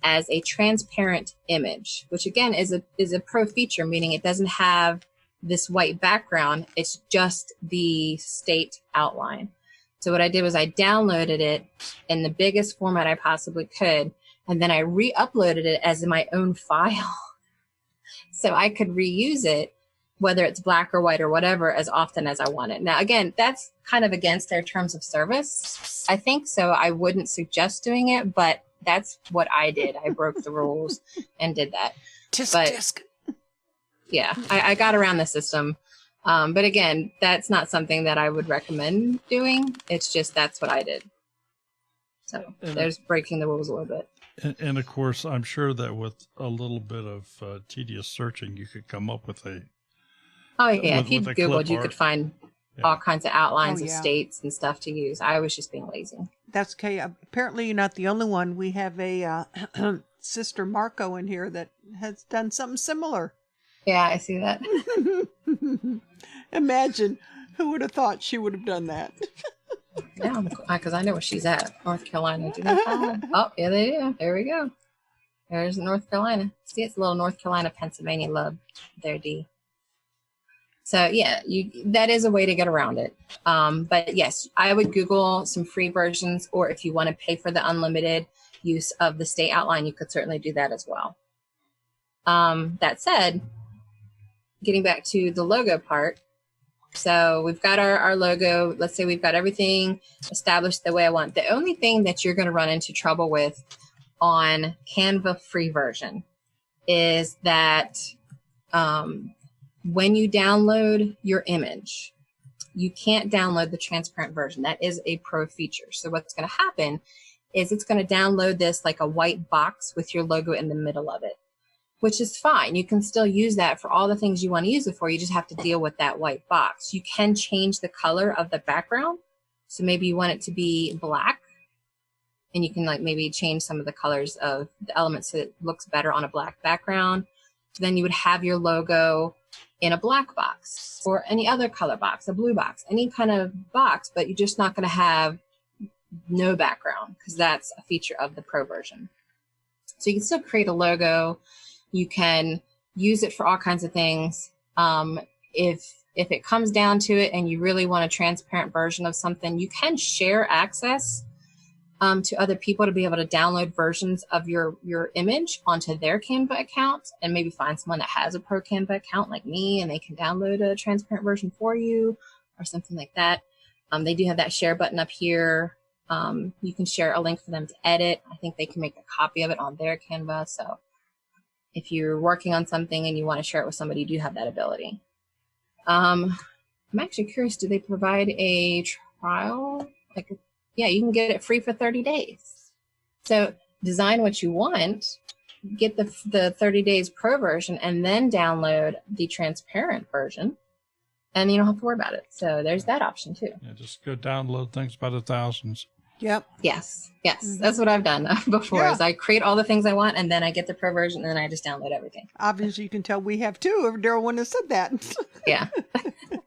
as a transparent image, which again is a pro feature, meaning it doesn't have this white background. It's just the state outline. So what I did was I downloaded it in the biggest format I possibly could. And then I re-uploaded it as my own file. So I could reuse it, whether it's black or white or whatever, as often as I wanted. Now, again, that's kind of against their terms of service, I think. So I wouldn't suggest doing it, but that's what I did. I broke the rules and did that. Tisk. Yeah, I got around the system. But again, that's not something that I would recommend doing. It's just that's what I did. So there's breaking the rules a little bit. And of course, I'm sure that with a little bit of tedious searching, you could come up with a. Oh yeah, if you with a Googled, clip you art. could find all kinds of outlines of yeah. states and stuff to use. I was just being lazy. That's okay. Apparently, you're not the only one. We have a sister Marco in here that has done something similar. Yeah, I see that. Imagine, who would have thought she would have done that? Yeah, because I know where she's at. North Carolina. Do they follow? Oh, yeah, they do. There we go. There's North Carolina. See, it's a little North Carolina, Pennsylvania love there, D. So yeah, that is a way to get around it. But yes, I would Google some free versions, or if you want to pay for the unlimited use of the state outline, you could certainly do that as well. That said, getting back to the logo part. So we've got our logo. Let's say we've got everything established the way I want. The only thing that you're going to run into trouble with on Canva free version is that when you download your image, you can't download the transparent version. That is a pro feature. So what's going to happen is it's going to download this like a white box with your logo in the middle of it, which is fine. You can still use that for all the things you want to use it for. You just have to deal with that white box. You can change the color of the background. So maybe you want it to be black, and you can like maybe change some of the colors of the elements so it looks better on a black background. So then you would have your logo in a black box or any other color box, a blue box, any kind of box, but you're just not going to have no background because that's a feature of the pro version. So you can still create a logo. You can use it for all kinds of things. If it comes down to it and you really want a transparent version of something, you can share access to other people to be able to download versions of your image onto their Canva account, and maybe find someone that has a pro Canva account like me and they can download a transparent version for you or something like that. They do have that share button up here. You can share a link for them to edit. I think they can make a copy of it on their Canva. So if you're working on something and you want to share it with somebody, you do have that ability. I'm actually curious, do they provide a trial? Yeah, you can get it free for 30 days. So design what you want, get the 30 days pro version, and then download the transparent version, and you don't have to worry about it. So there's that option too. Yeah, just go download things by the thousands. Yep. Yes. That's what I've done before. Yeah. Is I create all the things I want, and then I get the pro version, and then I just download everything. Obviously, you can tell we have too. If Daryl wouldn't have said that. Yeah.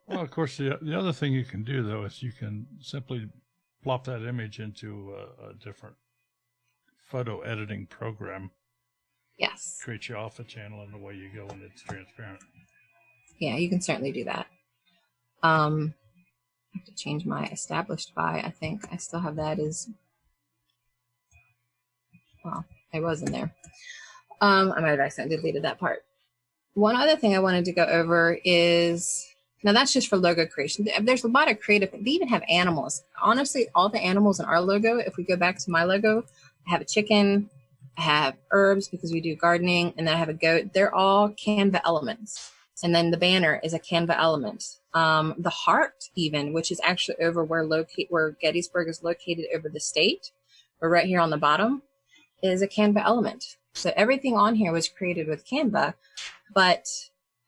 Well, of course, the other thing you can do, though, is you can simply plop that image into a different photo editing program. Yes. Create your alpha channel, and away you go, and it's transparent. Yeah, you can certainly do that. I have to change my established by. I think I still have that as, well, it was in there. I might have accidentally deleted that part. One other thing I wanted to go over is Now that's just for logo creation. There's a lot of creative, they even have animals. Honestly, all the animals in our logo, if we go back to my logo, I have a chicken, I have herbs because we do gardening, and then I have a goat. They're all Canva elements. And then the banner is a Canva element. The heart even, which is actually over where Gettysburg is located over the state, or right here on the bottom, is a Canva element. So everything on here was created with Canva, but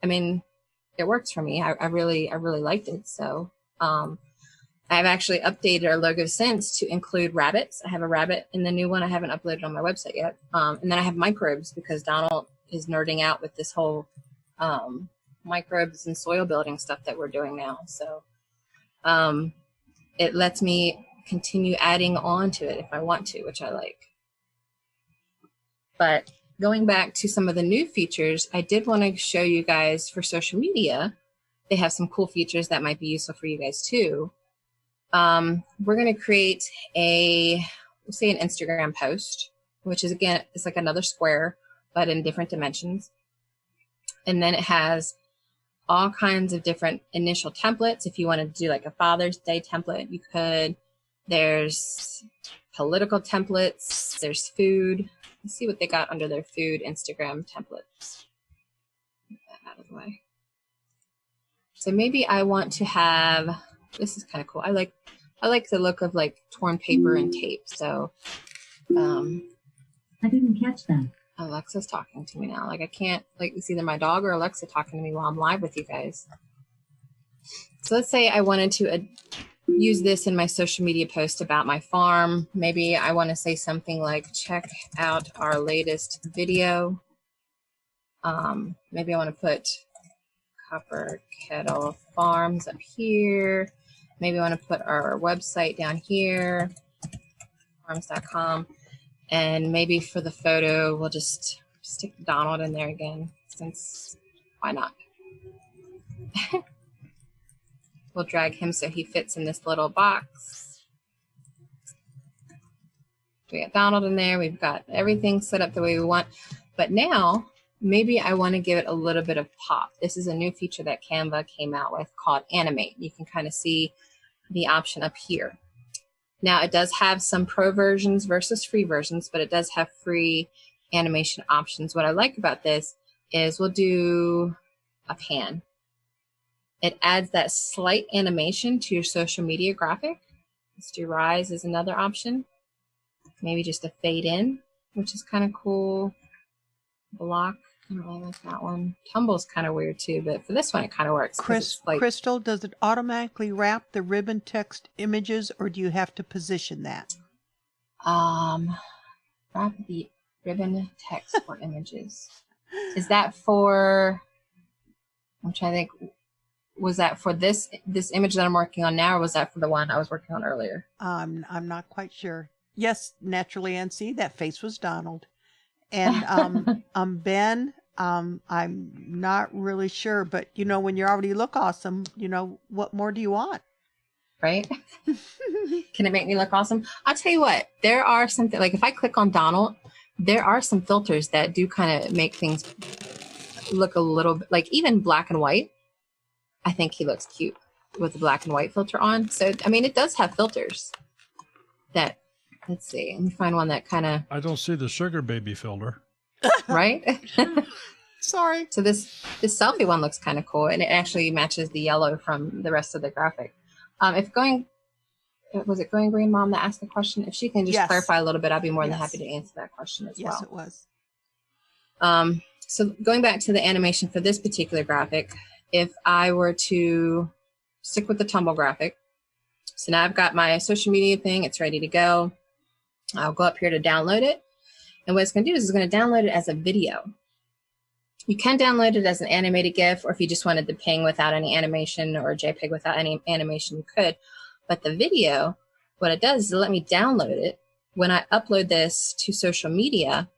I mean, it works for me. I really liked it. So I've actually updated our logo since to include rabbits. I have a rabbit in the new one. I haven't uploaded on my website yet. And then I have microbes because Donald is nerding out with this whole microbes and soil building stuff that we're doing now. So it lets me continue adding on to it if I want to, which I like. But going back to some of the new features, I did want to show you guys for social media. They have some cool features that might be useful for you guys too. We're going to create let's say an Instagram post, which is, again, it's like another square, but in different dimensions. And then it has all kinds of different initial templates. If you want to do like a Father's Day template, you could. There's political templates. There's food. Let's see what they got under their food Instagram templates. Get that out of the way. So maybe I want to have, this is kind of cool. I like the look of like torn paper and tape. So I didn't catch that. Alexa's talking to me now. Like I can't, like it's either my dog or Alexa talking to me while I'm live with you guys. So let's say I wanted to use this in my social media post about my farm. Maybe I want to say something like, check out our latest video. Maybe I want to put Copper Kettle Farms up here. Maybe I want to put our website down here, farms.com. And maybe for the photo, we'll just stick Donald in there again, since why not? We'll drag him so he fits in this little box. We got Donald in there. We've got everything set up the way we want. But now, maybe I want to give it a little bit of pop. This is a new feature that Canva came out with called Animate. You can kind of see the option up here. Now, it does have some pro versions versus free versions, but it does have free animation options. What I like about this is we'll do a pan. It adds that slight animation to your social media graphic. Let's do rise is another option. Maybe just a fade in, which is kind of cool. Block, I don't really like that one. Tumble's kind of weird too, but for this one, it kind of works. Crystal, does it automatically wrap the ribbon text images, or do you have to position that? Wrap the ribbon text for images. Is that for, I'm trying to think, was that for this image that I'm working on now, or was that for the one I was working on earlier? I'm not quite sure. Yes, naturally, and see, that face was Donald. And Ben, I'm not really sure, but you know, when you already look awesome, you know, what more do you want? Right? Can it make me look awesome? I'll tell you what, there are something, like if I click on Donald, there are some filters that do kind of make things look a little bit, like even black and white. I think he looks cute with the black and white filter on. So, I mean, it does have filters that, let's see, let me find one that kind of. I don't see the sugar baby filter. Right? Sorry. So this selfie one looks kind of cool, and it actually matches the yellow from the rest of the graphic. Was it Going Green Mom that asked the question? If she can just clarify a little bit, I'll be more than happy to answer that question as well. Yes, it was. So going back to the animation for this particular graphic, if I were to stick with the tumble graphic, so now I've got my social media thing, it's ready to go. I'll go up here to download it. And what it's going to do is it's going to download it as a video. You can download it as an animated GIF, or if you just wanted the ping without any animation or a JPEG without any animation, you could. But the video, what it does is it let me download it. When I upload this to social media,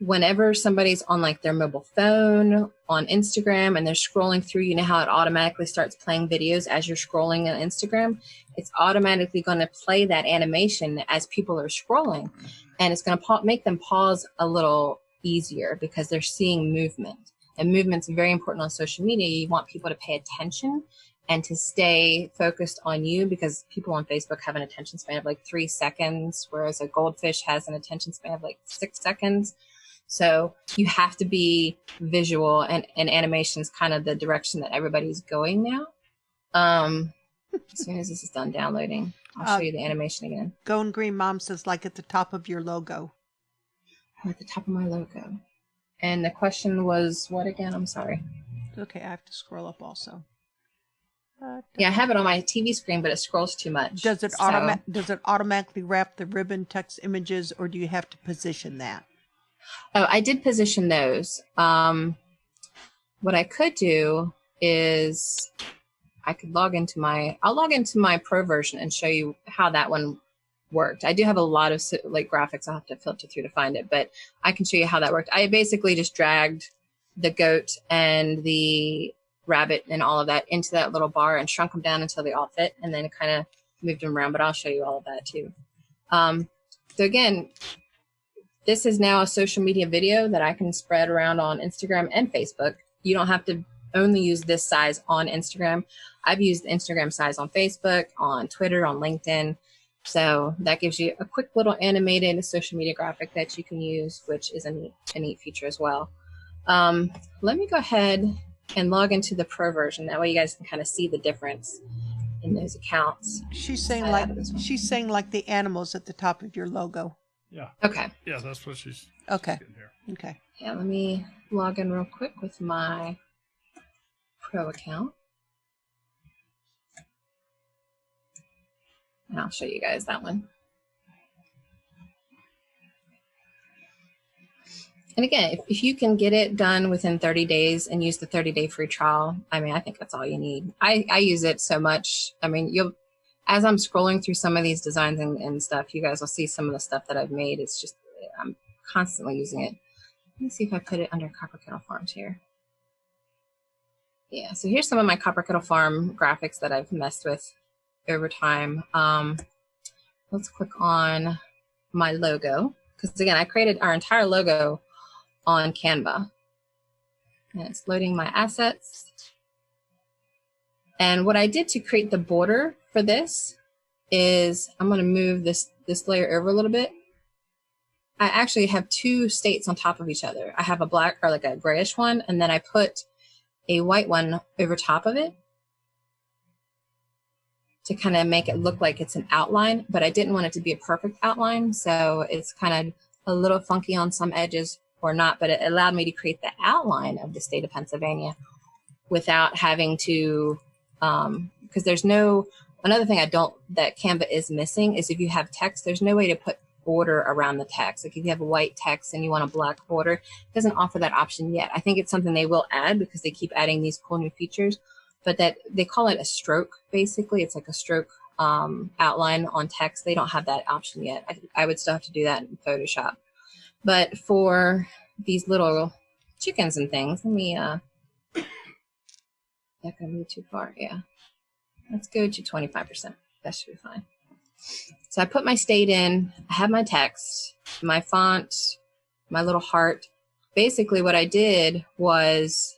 whenever somebody's on like their mobile phone, on Instagram, and they're scrolling through, you know how it automatically starts playing videos as you're scrolling on Instagram? It's automatically going to play that animation as people are scrolling. And it's going to make them pause a little easier because they're seeing movement. And movement's very important on social media. You want people to pay attention and to stay focused on you, because people on Facebook have an attention span of like 3 seconds, whereas a goldfish has an attention span of like 6 seconds. So you have to be visual, and animation is kind of the direction that everybody's going now. As soon as this is done downloading, I'll show you the animation again. Going Green Mom says, like at the top of your logo. Oh, at the top of my logo. And the question was what again? I'm sorry. Okay, I have to scroll up also. Yeah, I have it on my TV screen, but it scrolls too much. Does it automatically wrap the ribbon text images, or do you have to position that? Oh, I did position those. What I could do is I could I'll log into my pro version and show you how that one worked. I do have a lot of like graphics I'll have to filter through to find it, but I can show you how that worked. I basically just dragged the goat and the rabbit and all of that into that little bar and shrunk them down until they all fit, and then kind of moved them around, but I'll show you all of that too. So again, this is now a social media video that I can spread around on Instagram and Facebook. You don't have to only use this size on Instagram. I've used the Instagram size on Facebook, on Twitter, on LinkedIn. So that gives you a quick little animated social media graphic that you can use, which is a neat feature as well. Let me go ahead and log into the pro version. That way you guys can kind of see the difference in those accounts. She's saying like the animals at the top of your logo. Yeah. Okay. Yeah, that's what she's okay. getting here. Okay. Yeah, let me log in real quick with my pro account. And I'll show you guys that one. And again, if you can get it done within 30 days and use the 30-day free trial, I mean, I think that's all you need. I use it so much. I mean, as I'm scrolling through some of these designs and stuff, you guys will see some of the stuff that I've made. It's just, I'm constantly using it. Let me see if I put it under Copper Kettle Farms here. Yeah, so here's some of my Copper Kettle Farm graphics that I've messed with over time. Let's click on my logo, because again, I created our entire logo on Canva, and it's loading my assets. And what I did to create the border for this is I'm going to move this layer over a little bit. I actually have two states on top of each other. I have a black, or like a grayish one, and then I put a white one over top of it to kind of make it look like it's an outline, but I didn't want it to be a perfect outline, so it's kind of a little funky on some edges or not, but it allowed me to create the outline of the state of Pennsylvania without having to, because there's another thing that Canva is missing is if you have text, there's no way to put border around the text. Like if you have a white text and you want a black border, it doesn't offer that option yet. I think it's something they will add because they keep adding these cool new features, but that they call it a stroke. Basically, it's like a stroke outline on text. They don't have that option yet. I would still have to do that in Photoshop. But for these little chickens and things, let me, that gonna move too far? Yeah. Let's go to 25%. That should be fine. So I put my state in, I have my text, my font, my little heart. Basically what I did was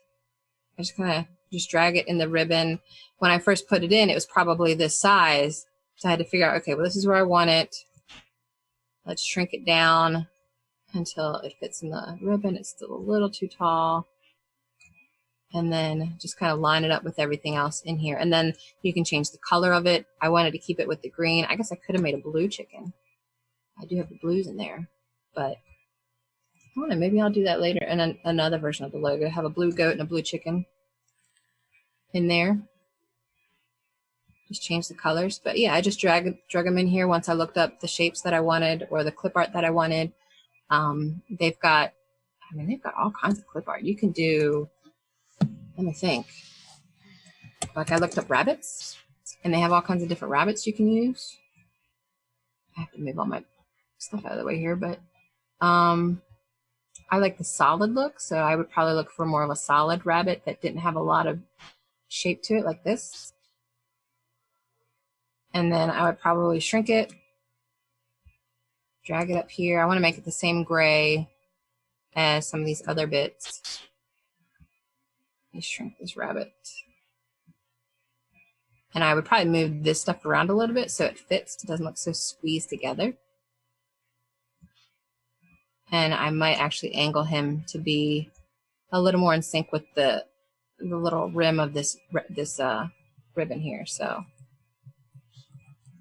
I just kind of just drag it in the ribbon. When I first put it in, it was probably this size. So I had to figure out, okay, well, this is where I want it. Let's shrink it down until it fits in the ribbon. It's still a little too tall. And then just kind of line it up with everything else in here. And then you can change the color of it. I wanted to keep it with the green. I guess I could have made a blue chicken. I do have the blues in there, but I don't know, maybe I'll do that later in another version of the logo. Have a blue goat and a blue chicken in there. Just change the colors. But yeah, I just drag them in here once I looked up the shapes that I wanted or the clip art that I wanted. They've got all kinds of clip art. You can do, let me think. Like I looked up rabbits, and they have all kinds of different rabbits you can use. I have to move all my stuff out of the way here, but I like the solid look, so I would probably look for more of a solid rabbit that didn't have a lot of shape to it, like this. And then I would probably shrink it, drag it up here. I want to make it the same gray as some of these other bits. Let me shrink this rabbit. And I would probably move this stuff around a little bit so it fits. It doesn't look so squeezed together. And I might actually angle him to be a little more in sync with the little rim of this ribbon here. So,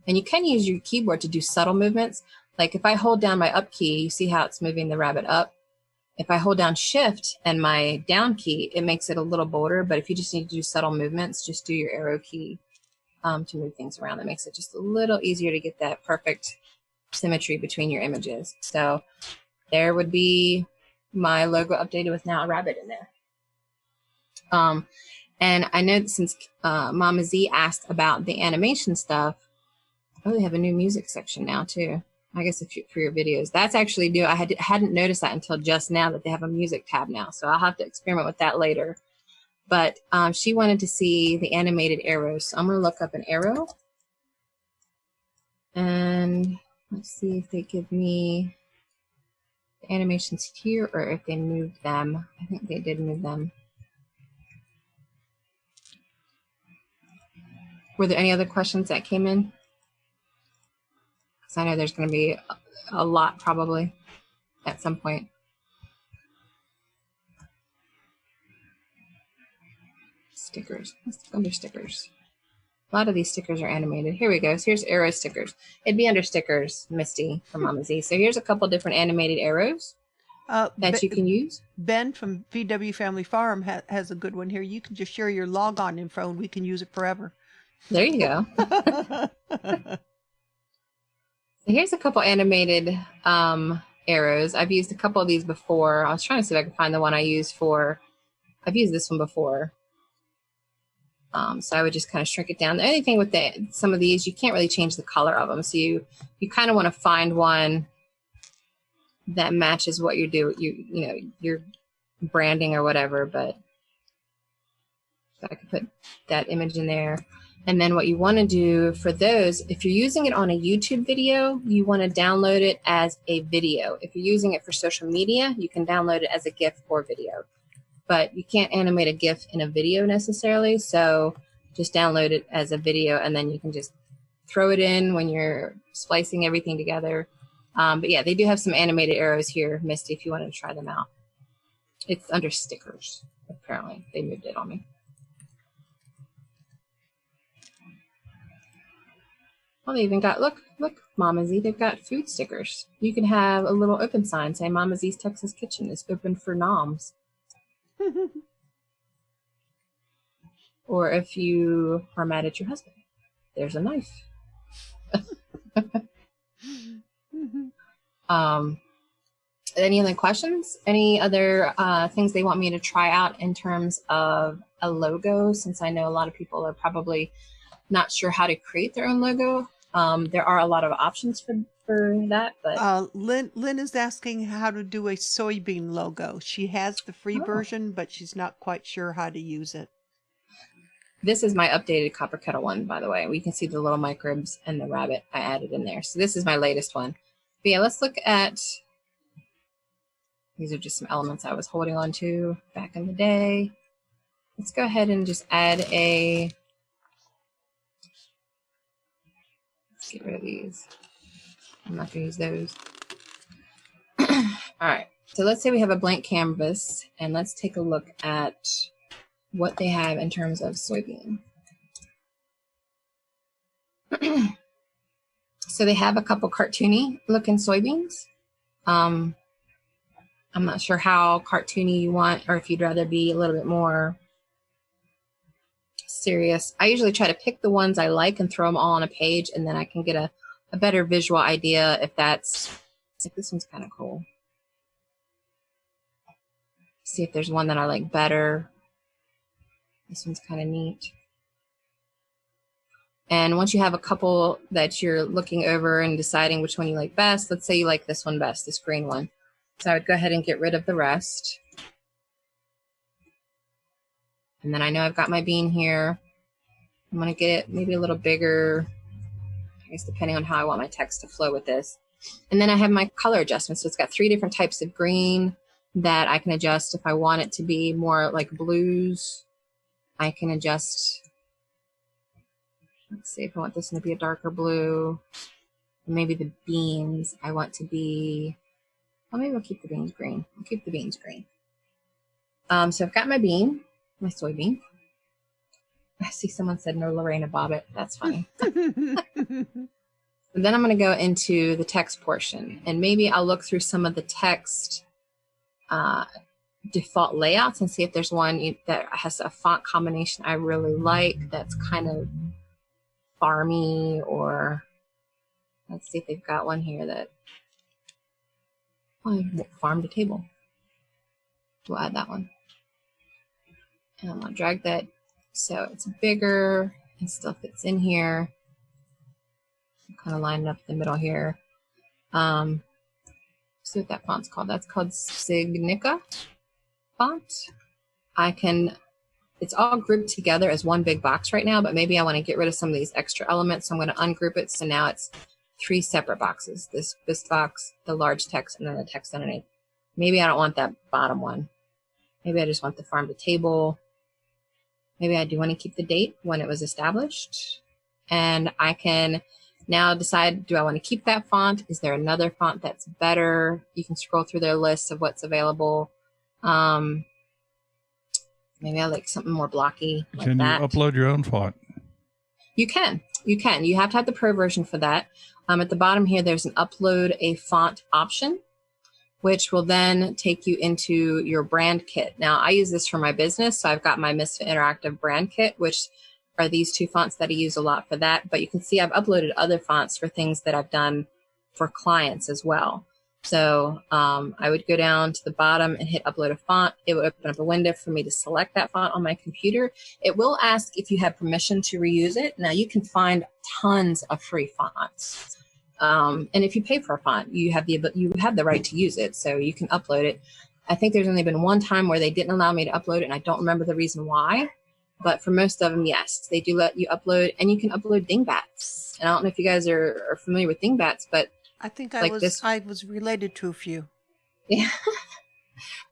and you can use your keyboard to do subtle movements. Like if I hold down my up key, you see how it's moving the rabbit up. If I hold down shift and my down key, it makes it a little bolder. But if you just need to do subtle movements, just do your arrow key to move things around. That makes it just a little easier to get that perfect symmetry between your images. So there would be my logo updated with now a rabbit in there. And I know that since Mama Z asked about the animation stuff, oh, they have a new music section now too. I guess for your videos. That's actually new. I hadn't noticed that until just now that they have a music tab now. So I'll have to experiment with that later. But she wanted to see the animated arrows. So I'm going to look up an arrow. And let's see if they give me the animations here or if they moved them. I think they did move them. Were there any other questions that came in? Because I know there's going to be a lot probably at some point. Stickers. Let's look under stickers. A lot of these stickers are animated. Here we go. So here's arrow stickers. It'd be under stickers, Misty from Mama Z. So here's a couple different animated arrows that you can use. Ben from VW Family Farm has a good one here. You can just share your logon info and we can use it forever. There you go. Here's a couple animated arrows. I've used a couple of these before. I was trying to see if I could find the one I used for. I've used this one before. So I would just kind of shrink it down. The only thing with some of these, you can't really change the color of them. So you kind of want to find one that matches what you're doing, you know, your branding or whatever. But I could put that image in there. And then what you want to do for those, if you're using it on a YouTube video, you want to download it as a video. If you're using it for social media, you can download it as a GIF or video. But you can't animate a GIF in a video necessarily, so just download it as a video and then you can just throw it in when you're splicing everything together. But yeah, they do have some animated arrows here, Misty, if you wanted to try them out. It's under stickers, apparently. They moved it on me. Well, they even got, look, Mama Z, they've got food stickers. You can have a little open sign saying Mama Z's Texas Kitchen is open for noms. Or if you are mad at your husband, there's a knife. Any other questions? Any other things they want me to try out in terms of a logo? Since I know a lot of people are probably not sure how to create their own logo. There are a lot of options for that, but Lynn is asking how to do a soybean logo. She has the free version, but she's not quite sure how to use it. This is my updated copper kettle one, by the way. We can see the little microbes and the rabbit I added in there. So this is my latest one. But yeah, let's look at, these are just some elements I was holding on to back in the day. Let's go ahead and just add a, let's get rid of these. I'm not going to use those. All right. So let's say we have a blank canvas and let's take a look at what they have in terms of soybean. So they have a couple cartoony looking soybeans. I'm not sure how cartoony you want, or if you'd rather be a little bit more serious. I usually try to pick the ones I like and throw them all on a page, and then I can get a better visual idea if that's, like this one's kind of cool. See if there's one that I like better. This one's kind of neat. And once you have a couple that you're looking over and deciding which one you like best, let's say you like this one best, this green one. So I would go ahead and get rid of the rest. And then I know I've got my bean here. I'm going to get it maybe a little bigger, I guess depending on how I want my text to flow with this. And then I have my color adjustments. So it's got 3 different types of green. that I can adjust. If I want it to be more like blues, I can adjust. Let's see if I want this one to be a darker blue. Maybe the beans I want to be, well, maybe I'll keep the beans green. I'll keep the beans green. So I've got my bean, my soybean. I see someone said no Lorena Bobbitt. That's funny. And then I'm going to go into the text portion, and maybe I'll look through some of the text default layouts and see if there's one that has a font combination I really like that's kind of farmy, or let's see if they've got one here that farm to table. We'll add that one. And I'm going to drag that so it's bigger and still fits in here. Kind of lined up in the middle here. See what that font's called. That's called Signica font. It's all grouped together as one big box right now, but maybe I want to get rid of some of these extra elements. So I'm going to ungroup it. So now it's 3 separate boxes. This box, the large text, and then the text underneath. Maybe I don't want that bottom one. Maybe I just want the farm to table. Maybe I do want to keep the date when it was established. And I can now decide, do I want to keep that font? Is there another font that's better? You can scroll through their list of what's available. Maybe I like something more blocky like Can that. you upload your own font? You can. You have to have the pro version for that. At the bottom here, there's an upload a font option, which will then take you into your brand kit. Now, I use this for my business, so I've got my Misfit Interactive brand kit, which are these 2 fonts that I use a lot for that. But you can see I've uploaded other fonts for things that I've done for clients as well. So I would go down to the bottom and hit upload a font. It would open up a window for me to select that font on my computer. It will ask if you have permission to reuse it. Now, you can find tons of free fonts. And if you pay for a font, you have the right to use it, so you can upload it. I think there's only been one time where they didn't allow me to upload it, and I don't remember the reason why. But for most of them, yes, they do let you upload, and you can upload dingbats. And I don't know if you guys are familiar with dingbats, but I think I was related to a few. Yeah.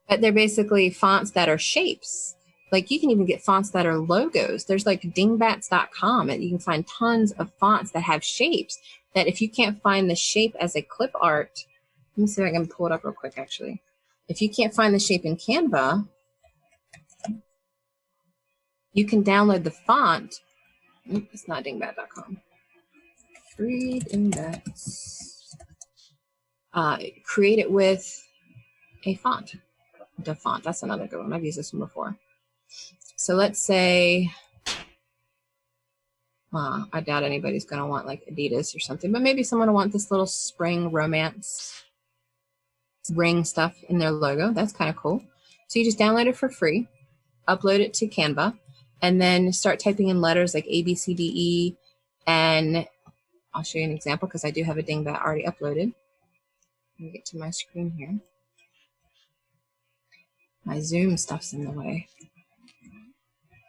But they're basically fonts that are shapes. Like you can even get fonts that are logos. There's like dingbats.com, and you can find tons of fonts that have shapes that if you can't find the shape as a clip art, let me see if I can pull it up real quick actually. If you can't find the shape in Canva, you can download the font. It's not dingbat.com. Free dingbats. Create it with a font. The font, that's another good one. I've used this one before. So let's say, I doubt anybody's going to want like Adidas or something, but maybe someone will want this little spring romance ring stuff in their logo. That's kind of cool. So you just download it for free, upload it to Canva, and then start typing in letters like A, B, C, D, E. And I'll show you an example because I do have a dingbat already uploaded. Let me get to my screen here. My Zoom stuff's in the way.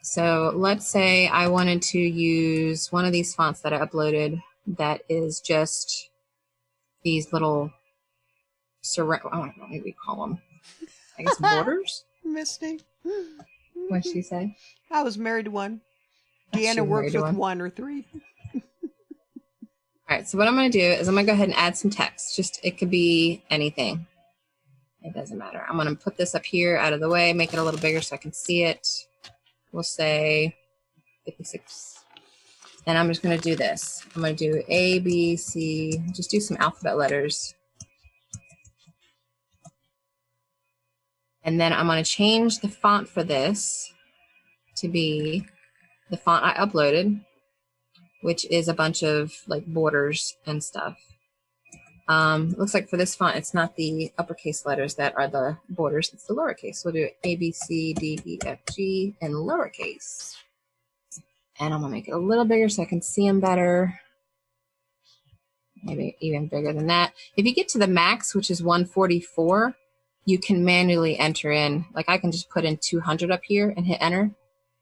So let's say I wanted to use one of these fonts that I uploaded that is just these little, I don't know what we call them. I guess borders? Misty. What'd she say? I was married to one. She Deanna was works married to with one. 1 or 3. All right, so what I'm going to do is I'm going to go ahead and add some text. Just, it could be anything. It doesn't matter. I'm going to put this up here out of the way, make it a little bigger so I can see it. We'll say 56. And I'm just going to do this. I'm going to do A, B, C, just do some alphabet letters. And then I'm going to change the font for this to be the font I uploaded, which is a bunch of like borders and stuff. Looks like for this font, it's not the uppercase letters that are the borders, it's the lowercase. We'll do A, B, C, D, E, F, G in lowercase. And I'm gonna make it a little bigger so I can see them better. Maybe even bigger than that. If you get to the max, which is 144, you can manually enter in, like I can just put in 200 up here and hit enter,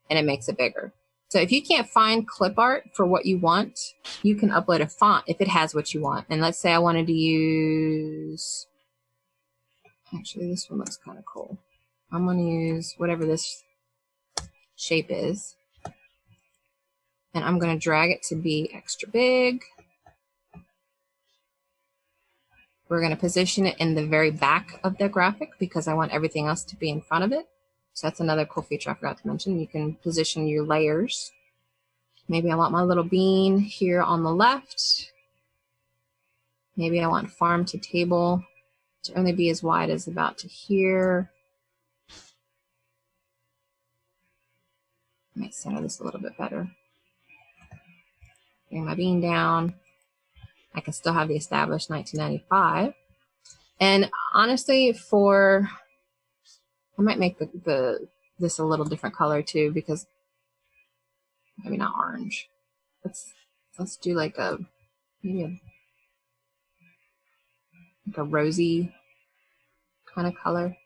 and it makes it bigger. So if you can't find clip art for what you want, you can upload a font if it has what you want. And let's say I wanted to use, Actually, this one looks kind of cool. I'm going to use whatever this shape is. And I'm going to drag it to be extra big. We're going to position it in the very back of the graphic because I want everything else to be in front of it. So that's another cool feature I forgot to mention. You can position your layers. Maybe I want my little bean here on the left. Maybe I want farm to table to only be as wide as about to here. I might center this a little bit better. Bring my bean down. I can still have the established 1995. And honestly, I might make this a little different color too, because maybe not orange. Let's do like maybe a rosy kind of color.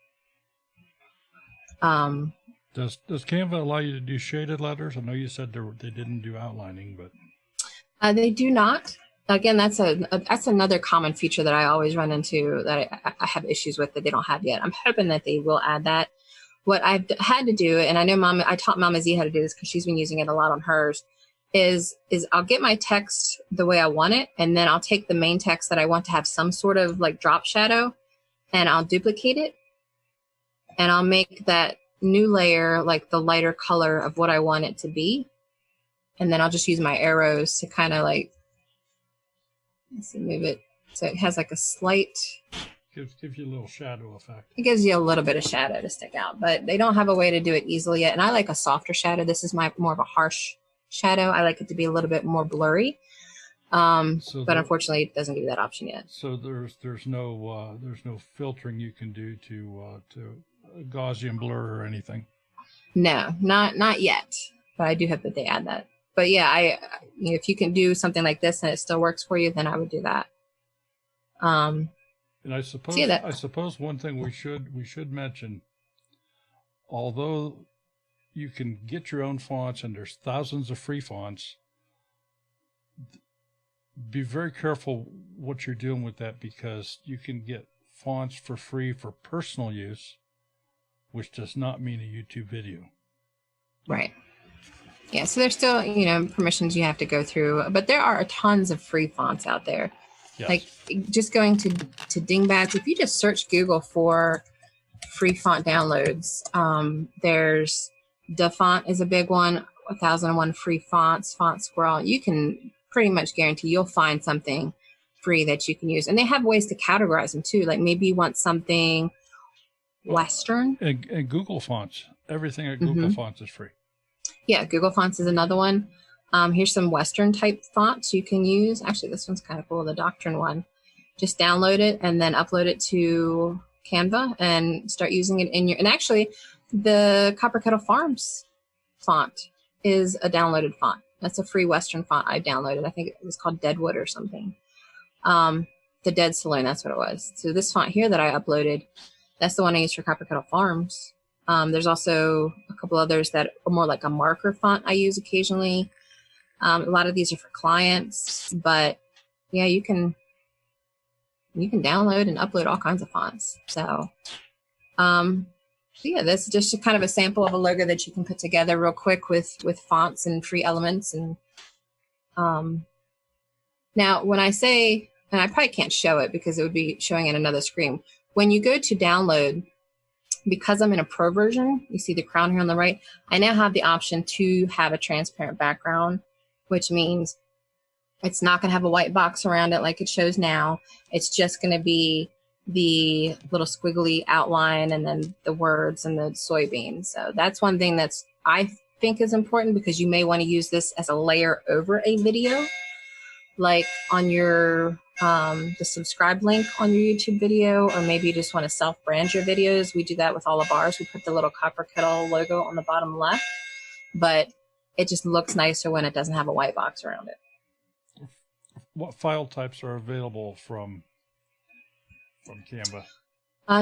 Does Canva allow you to do shaded letters? I know you said they didn't do outlining, but they do not. Again, that's another common feature that I always run into that I have issues with that they don't have yet. I'm hoping that they will add that. What I've had to do, and I know I taught Mama Z how to do this because she's been using it a lot on hers, is I'll get my text the way I want it, and then I'll take the main text that I want to have some sort of like drop shadow, and I'll duplicate it, and I'll make that new layer like the lighter color of what I want it to be, and then I'll just use my arrows to kind of like, let's see, move it so it has like a slight, gives you a little shadow effect. it gives you a little bit of shadow to stick out, but they don't have a way to do it easily yet. And I like a softer shadow. This is more of a harsh shadow. I like it to be a little bit more blurry. But unfortunately it doesn't give you that option yet. So there's no filtering you can do to Gaussian blur or anything. No, not yet. But I do hope that they add that. But yeah, if you can do something like this and it still works for you, then I would do that. And I suppose one thing we should mention, although you can get your own fonts and there's thousands of free fonts, be very careful what you're doing with that, because you can get fonts for free for personal use, which does not mean a YouTube video. Right. Yeah, so there's still, permissions you have to go through, but there are tons of free fonts out there. Yes. Like just going to Dingbats, if you just search Google for free font downloads, there's DaFont is a big one, 1001 free fonts, Font Squirrel. You can pretty much guarantee you'll find something free that you can use. And they have ways to categorize them too. Like maybe you want something Western. And Google Fonts, everything at Google Fonts is free. Yeah, Google Fonts is another one. Here's some Western type fonts you can use. Actually, this one's kind of cool, the Doctrine one. Just download it and then upload it to Canva and start using it in and actually the Copper Kettle Farms font is a downloaded font. That's a free Western font I downloaded. I think it was called Deadwood or something. The Dead Saloon, that's what it was. So this font here that I uploaded, that's the one I use for Copper Kettle Farms. There's also a couple others that are more like a marker font I use occasionally. A lot of these are for clients, but yeah, you can download and upload all kinds of fonts. So, yeah, this is just kind of a sample of a logo that you can put together real quick with fonts and free elements. And now when I say, and I probably can't show it because it would be showing in another screen. When you go to download, because I'm in a pro version, you see the crown here on the right, I now have the option to have a transparent background, which means it's not going to have a white box around it like it shows now. It's just going to be the little squiggly outline and then the words and the soybean. So that's one thing that's I think is important, because you may want to use this as a layer over a video, like on your the subscribe link on your YouTube video, or maybe you just want to self-brand your videos. We do that with all of ours. We put the little Copper Kettle logo on the bottom left, but it just looks nicer when it doesn't have a white box around it. What file types are available from Canva?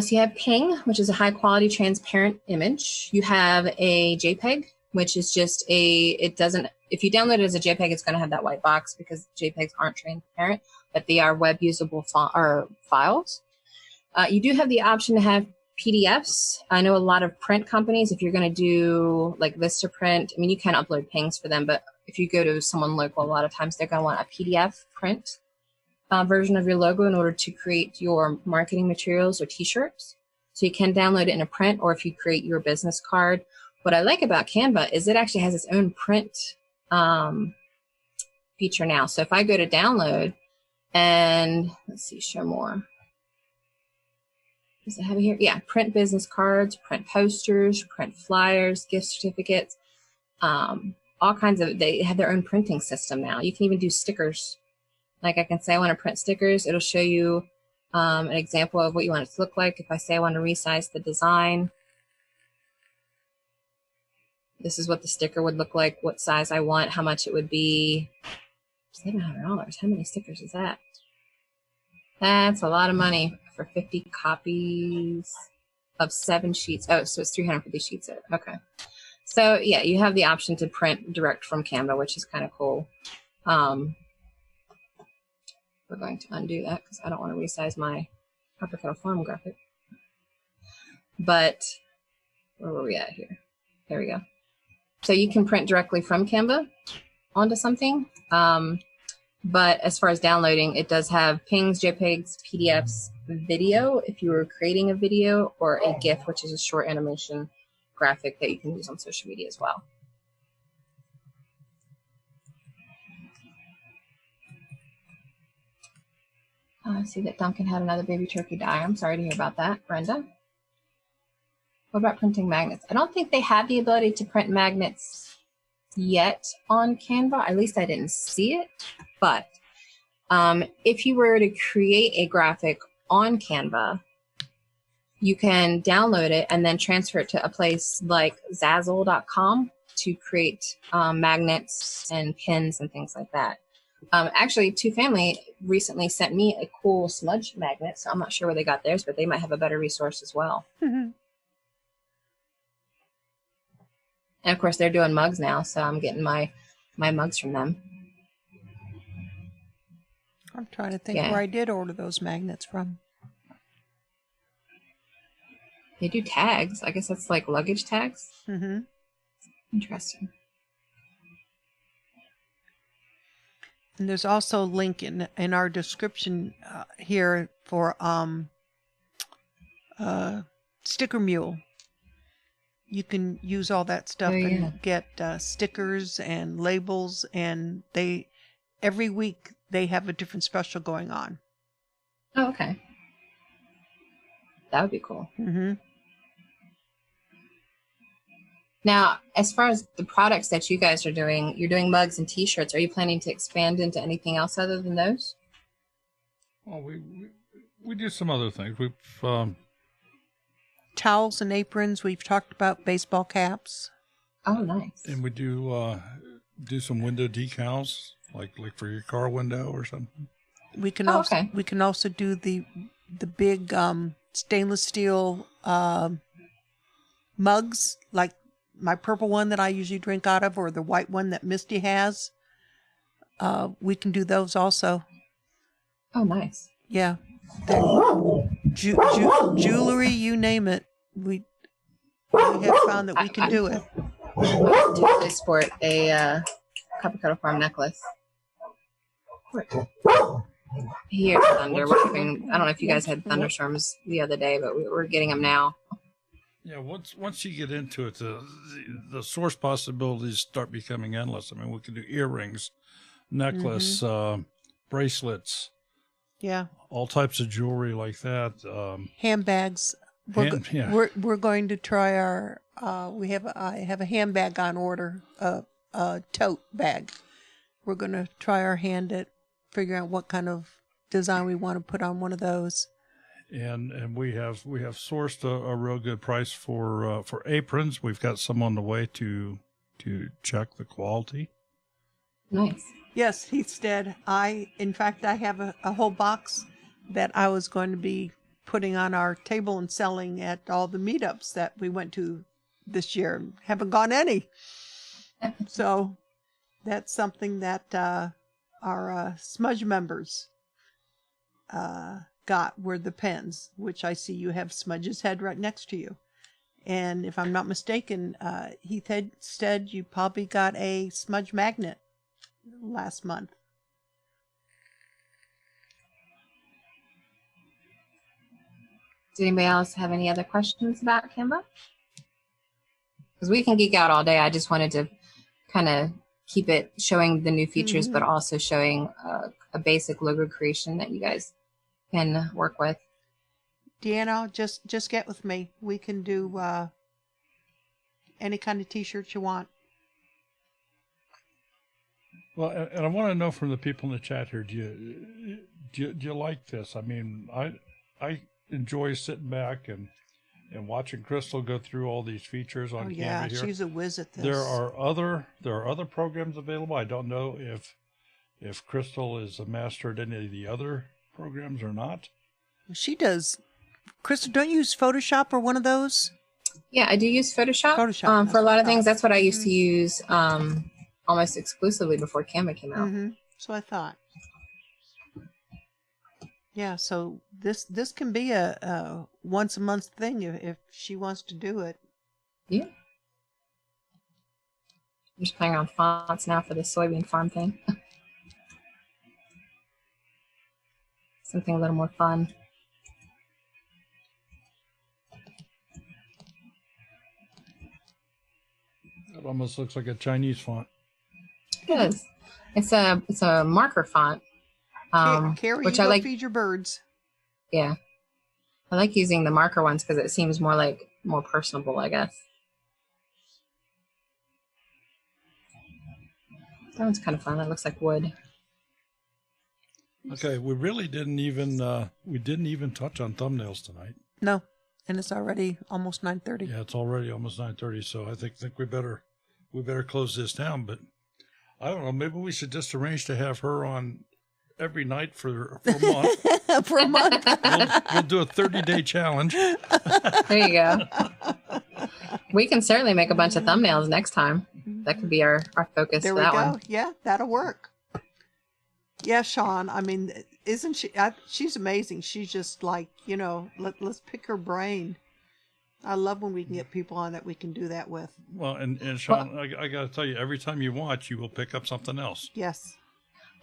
So you have PNG, which is a high quality transparent image. You have a JPEG, which is just if you download it as a JPEG, it's going to have that white box because JPEGs aren't transparent, but they are web usable files. You do have the option to have PDFs. I know a lot of print companies, if you're going to do like Vistaprint, I mean, you can upload pings for them, but if you go to someone local, a lot of times they're going to want a PDF print version of your logo in order to create your marketing materials or t-shirts. So you can download it in a print, or if you create your business card. What I like about Canva is it actually has its own print feature now. So if I go to download and let's see, show more. Does it have it here? Yeah, print business cards, print posters, print flyers, gift certificates, all kinds of, they have their own printing system now. You can even do stickers. Like I can say I want to print stickers. It'll show you an example of what you want it to look like. If I say I want to resize the design, this is what the sticker would look like, what size I want, how much it would be. $700. How many stickers is that? That's a lot of money for 50 copies of 7 sheets. Oh, so it's 350 sheets. Okay. So yeah, you have the option to print direct from Canva, which is kind of cool. We're going to undo that because I don't want to resize my Upper Kettle Farm graphic. But where were we at here? There we go. So you can print directly from Canva onto something. But as far as downloading, it does have pings, JPEGs, PDFs, video if you were creating a video, or a GIF, which is a short animation graphic that you can use on social media as well. I see that Duncan had another baby turkey die. I'm sorry to hear about that, Brenda. What about printing magnets? I don't think they have the ability to print magnets yet on Canva. At least I didn't see it. But if you were to create a graphic on Canva, you can download it and then transfer it to a place like Zazzle.com to create magnets and pins and things like that. Actually, Two Family recently sent me a cool smudge magnet, so I'm not sure where they got theirs, but they might have a better resource as well. Mm-hmm. And of course, they're doing mugs now, so I'm getting my mugs from them. I'm trying to think where I did order those magnets from. They do tags. I guess that's like luggage tags. Mm-hmm. Interesting. And there's also a link in our description here for Sticker Mule. You can use all that stuff and get stickers and labels, and every week they have a different special going on. Oh, okay. That would be cool. Mm-hmm. Now, as far as the products that you guys are doing, you're doing mugs and T-shirts. Are you planning to expand into anything else other than those? Well, we do some other things. We've towels and aprons. We've talked about baseball caps. Oh, nice. And we do some window decals, like for your car window or something. We can we can also do the big stainless steel mugs, like my purple one that I usually drink out of, or the white one that Misty has. We can do those also. Oh, nice. Yeah. Jewelry, you name it. We have found that we can do it. I typically sport a Upper Kettle Farm necklace. Here's thunder. I don't know if you guys had thunderstorms the other day, but we're getting them now. Yeah, once you get into it, the source possibilities start becoming endless. I mean, we can do earrings, necklace, bracelets. Yeah. All types of jewelry like that. Handbags. We're going to try our. I have a handbag on order, a tote bag. We're going to try our hand at figuring out what kind of design we want to put on one of those. And we have sourced a real good price for aprons. We've got some on the way to check the quality. Nice. Yes, Heathstead. In fact, I have a whole box that I was going to be putting on our table and selling at all the meetups that we went to this year. Haven't gone any. So that's something that our Smudge members got were the pens, which I see you have Smudge's head right next to you. And if I'm not mistaken, Heath said you probably got a smudge magnet last month. Does anybody else have any other questions about CANVA? Because we can geek out all day. I just wanted to kind of keep it showing the new features, but also showing a basic logo creation that you guys can work with. Deanna, just get with me. We can do any kind of t-shirt you want. Well, and I want to know from the people in the chat here, do you like this? I mean, I enjoy sitting back and watching Crystal go through all these features on yeah, CANVA here. She's a whiz at this. There are other programs available. I don't know if Crystal is a master at any of the other programs or not. She does. Crystal, don't you use Photoshop or one of those? Yeah, I do use Photoshop. Photoshop for a lot of things. That's what I used to use almost exclusively before CANVA came out. So I thought. Yeah, so this can be a once a month thing if she wants to do it. Yeah. I'm just playing around with fonts now for the soybean farm thing. Something a little more fun. It almost looks like a Chinese font. It does. It's a marker font. Carrie, which you I like. Feed your birds. Yeah, I like using the marker ones because it seems more personable, I guess. That one's kind of fun. That looks like wood. Okay, we really didn't even touch on thumbnails tonight. No, and it's already almost 9:30. Yeah, it's already almost 9:30, so I think we better close this down. But I don't know, maybe we should just arrange to have her on every night for a month. For a month. We'll do a 30-day challenge. There you go. We can certainly make a bunch of thumbnails next time. That could be our focus There for we that go. one. Yeah, that'll work. Yeah, Sean, I mean, isn't she? She's amazing. She's just like, let's pick her brain. I love when we can get people on that we can do that with. Well, and Sean, I got to tell you, every time you watch, you will pick up something else. Yes.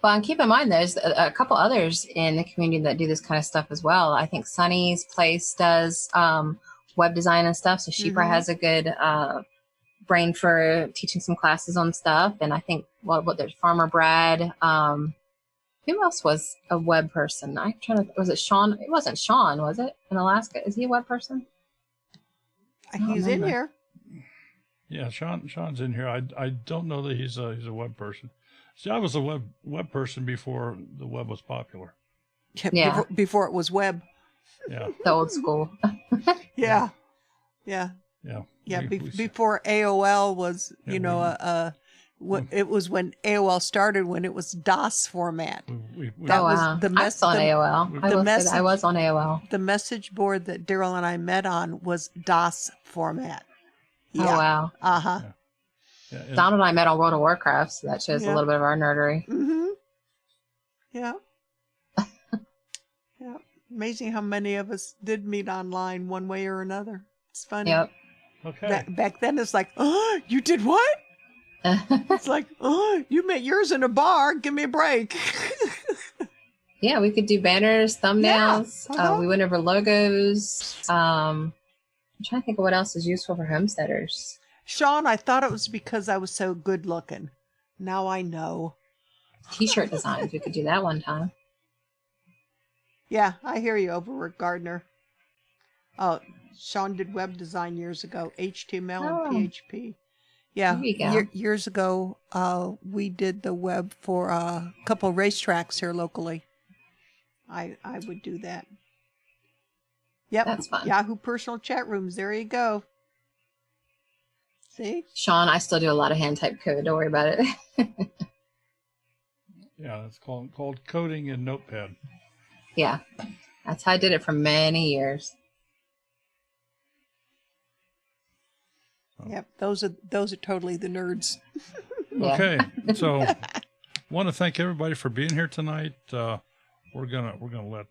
Well, and keep in mind, there's a couple others in the community that do this kind of stuff as well. I think Sunny's Place does web design and stuff, so she probably has a good brain for teaching some classes on stuff. And I think there's Farmer Brad. Who else was a web person? Was it Sean? It wasn't Sean, was it? In Alaska, is he a web person? He's in here. Yeah, Sean's in here. I don't know that he's a web person. See, I was a web person before the web was popular. Yeah. Before it was web. Yeah. The old school. Yeah. Before AOL was, it was when AOL started, when it was DOS format. That was the message on AOL. I was on AOL. The message board that Daryl and I met on was DOS format. Yeah. Oh, wow. Uh-huh. Yeah, Donald and I met on World of Warcraft, so that shows a little bit of our nerdery. Yeah. Yeah. Amazing how many of us did meet online one way or another. It's funny. Yep. Okay. Back then, it's like, oh, you did what? It's like, oh, you met yours in a bar. Give me a break. Yeah, we could do banners, thumbnails. Yeah. We went over logos. I'm trying to think of what else is useful for homesteaders. Sean, I thought it was because I was so good looking. Now I know. T-shirt designs. We could do that one time. Yeah, I hear you, Overwork Gardner. Oh, Sean did web design years ago, HTML and PHP. Yeah, years ago, we did the web for a couple racetracks here locally. I would do that. Yep, that's fun. Yahoo personal chat rooms. There you go. See, Sean, I still do a lot of hand type code. Don't worry about it. Yeah, it's called coding in Notepad. Yeah, that's how I did it for many years. Yep, those are totally the nerds. Okay, so want to thank everybody for being here tonight. We're gonna let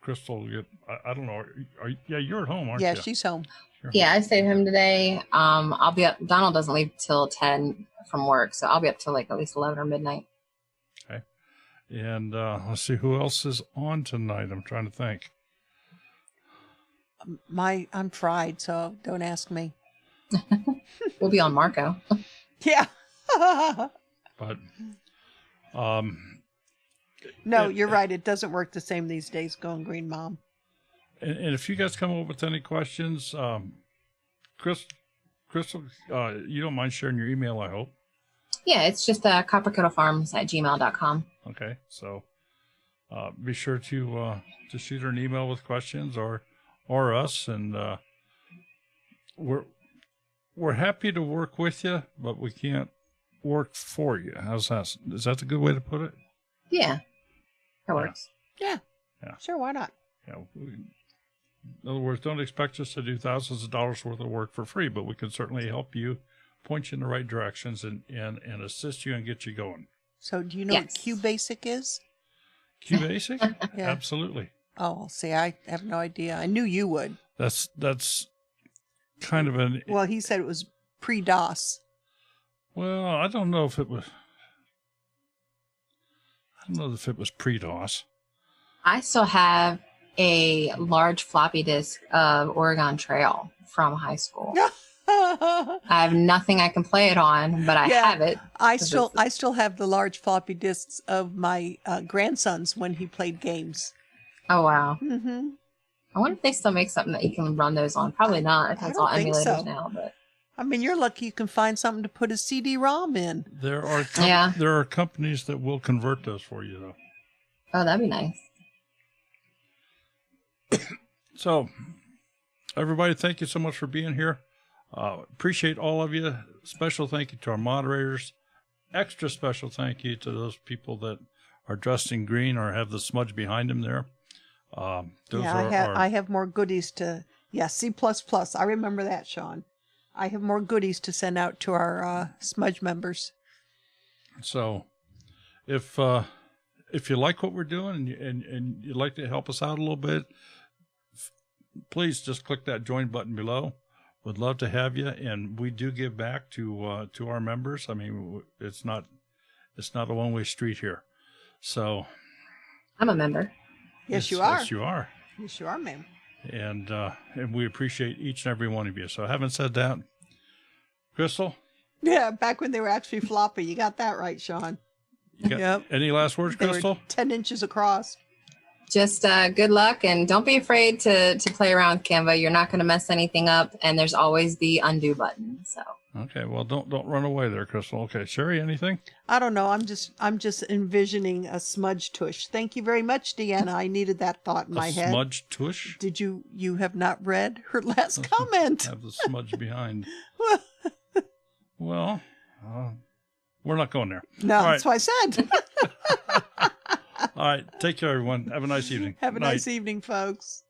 Crystal will get. I don't know. Yeah, you're at home, aren't you? Yeah, she's home. Yeah, I stayed home today. I'll be up. Donald doesn't leave till 10 from work, so I'll be up till like at least 11 or midnight. Okay. And let's see who else is on tonight. I'm trying to think. I'm fried, so don't ask me. We'll be on Marco. Yeah. But no, you're right. It doesn't work the same these days. Going green, Mom. and if you guys come up with any questions, Crystal, you don't mind sharing your email, I hope. Yeah, it's just copperkettlefarms@gmail.com. Okay, so be sure to shoot her an email with questions or us, and we're happy to work with you, but we can't work for you. How's that? Is that a good way to put it? Yeah, that works. Yeah. Yeah. Sure, why not? Yeah. In other words, don't expect us to do thousands of dollars worth of work for free, but we can certainly help you, point you in the right directions, and assist you and get you going. So do you know what QBasic is? QBasic? Yeah. Absolutely. Oh, see, I have no idea. I knew you would. That's kind of an... Well, he said it was pre-DOS. Well, I don't know if it was pre-DOS. I still have a large floppy disk of Oregon Trail from high school. I have nothing I can play it on, but I have it. I still have the large floppy disks of my grandson's when he played games. Oh, wow. Mm-hmm. I wonder if they still make something that you can run those on. Probably not. I think it's all emulators now. But I mean, you're lucky you can find something to put a CD-ROM in. There are companies that will convert those for you, though. Oh, that'd be nice. So, everybody, thank you so much for being here. Appreciate all of you. Special thank you to our moderators. Extra special thank you to those people that are dressed in green or have the smudge behind them there. I have more goodies to... Yeah, C++. I remember that, Sean. I have more goodies to send out to our smudge members. So, if you like what we're doing and you'd like to help us out a little bit, please just click that join button below. Would love to have you, and we do give back to our members. I mean, it's not a one-way street here. So, I'm a member. Yes, you are. Yes, you are. Yes, you are, ma'am. And we appreciate each and every one of you. So, having said that, Crystal? Yeah, back when they were actually floppy. You got that right, Sean. Yep. Any last words, Crystal? 10 inches across. Just good luck, and don't be afraid to play around with Canva. You're not going to mess anything up, and there's always the undo button. So. Okay, well, don't run away there, Crystal. Okay, Sherry, anything? I don't know. I'm just envisioning a smudge tush. Thank you very much, Deanna. I needed that thought in my head. A smudge tush? Did you have not read her last comment? Have the smudge behind. Well, we're not going there. No, that's what I said. All right, take care, everyone. Have a nice evening. Have a nice evening, folks.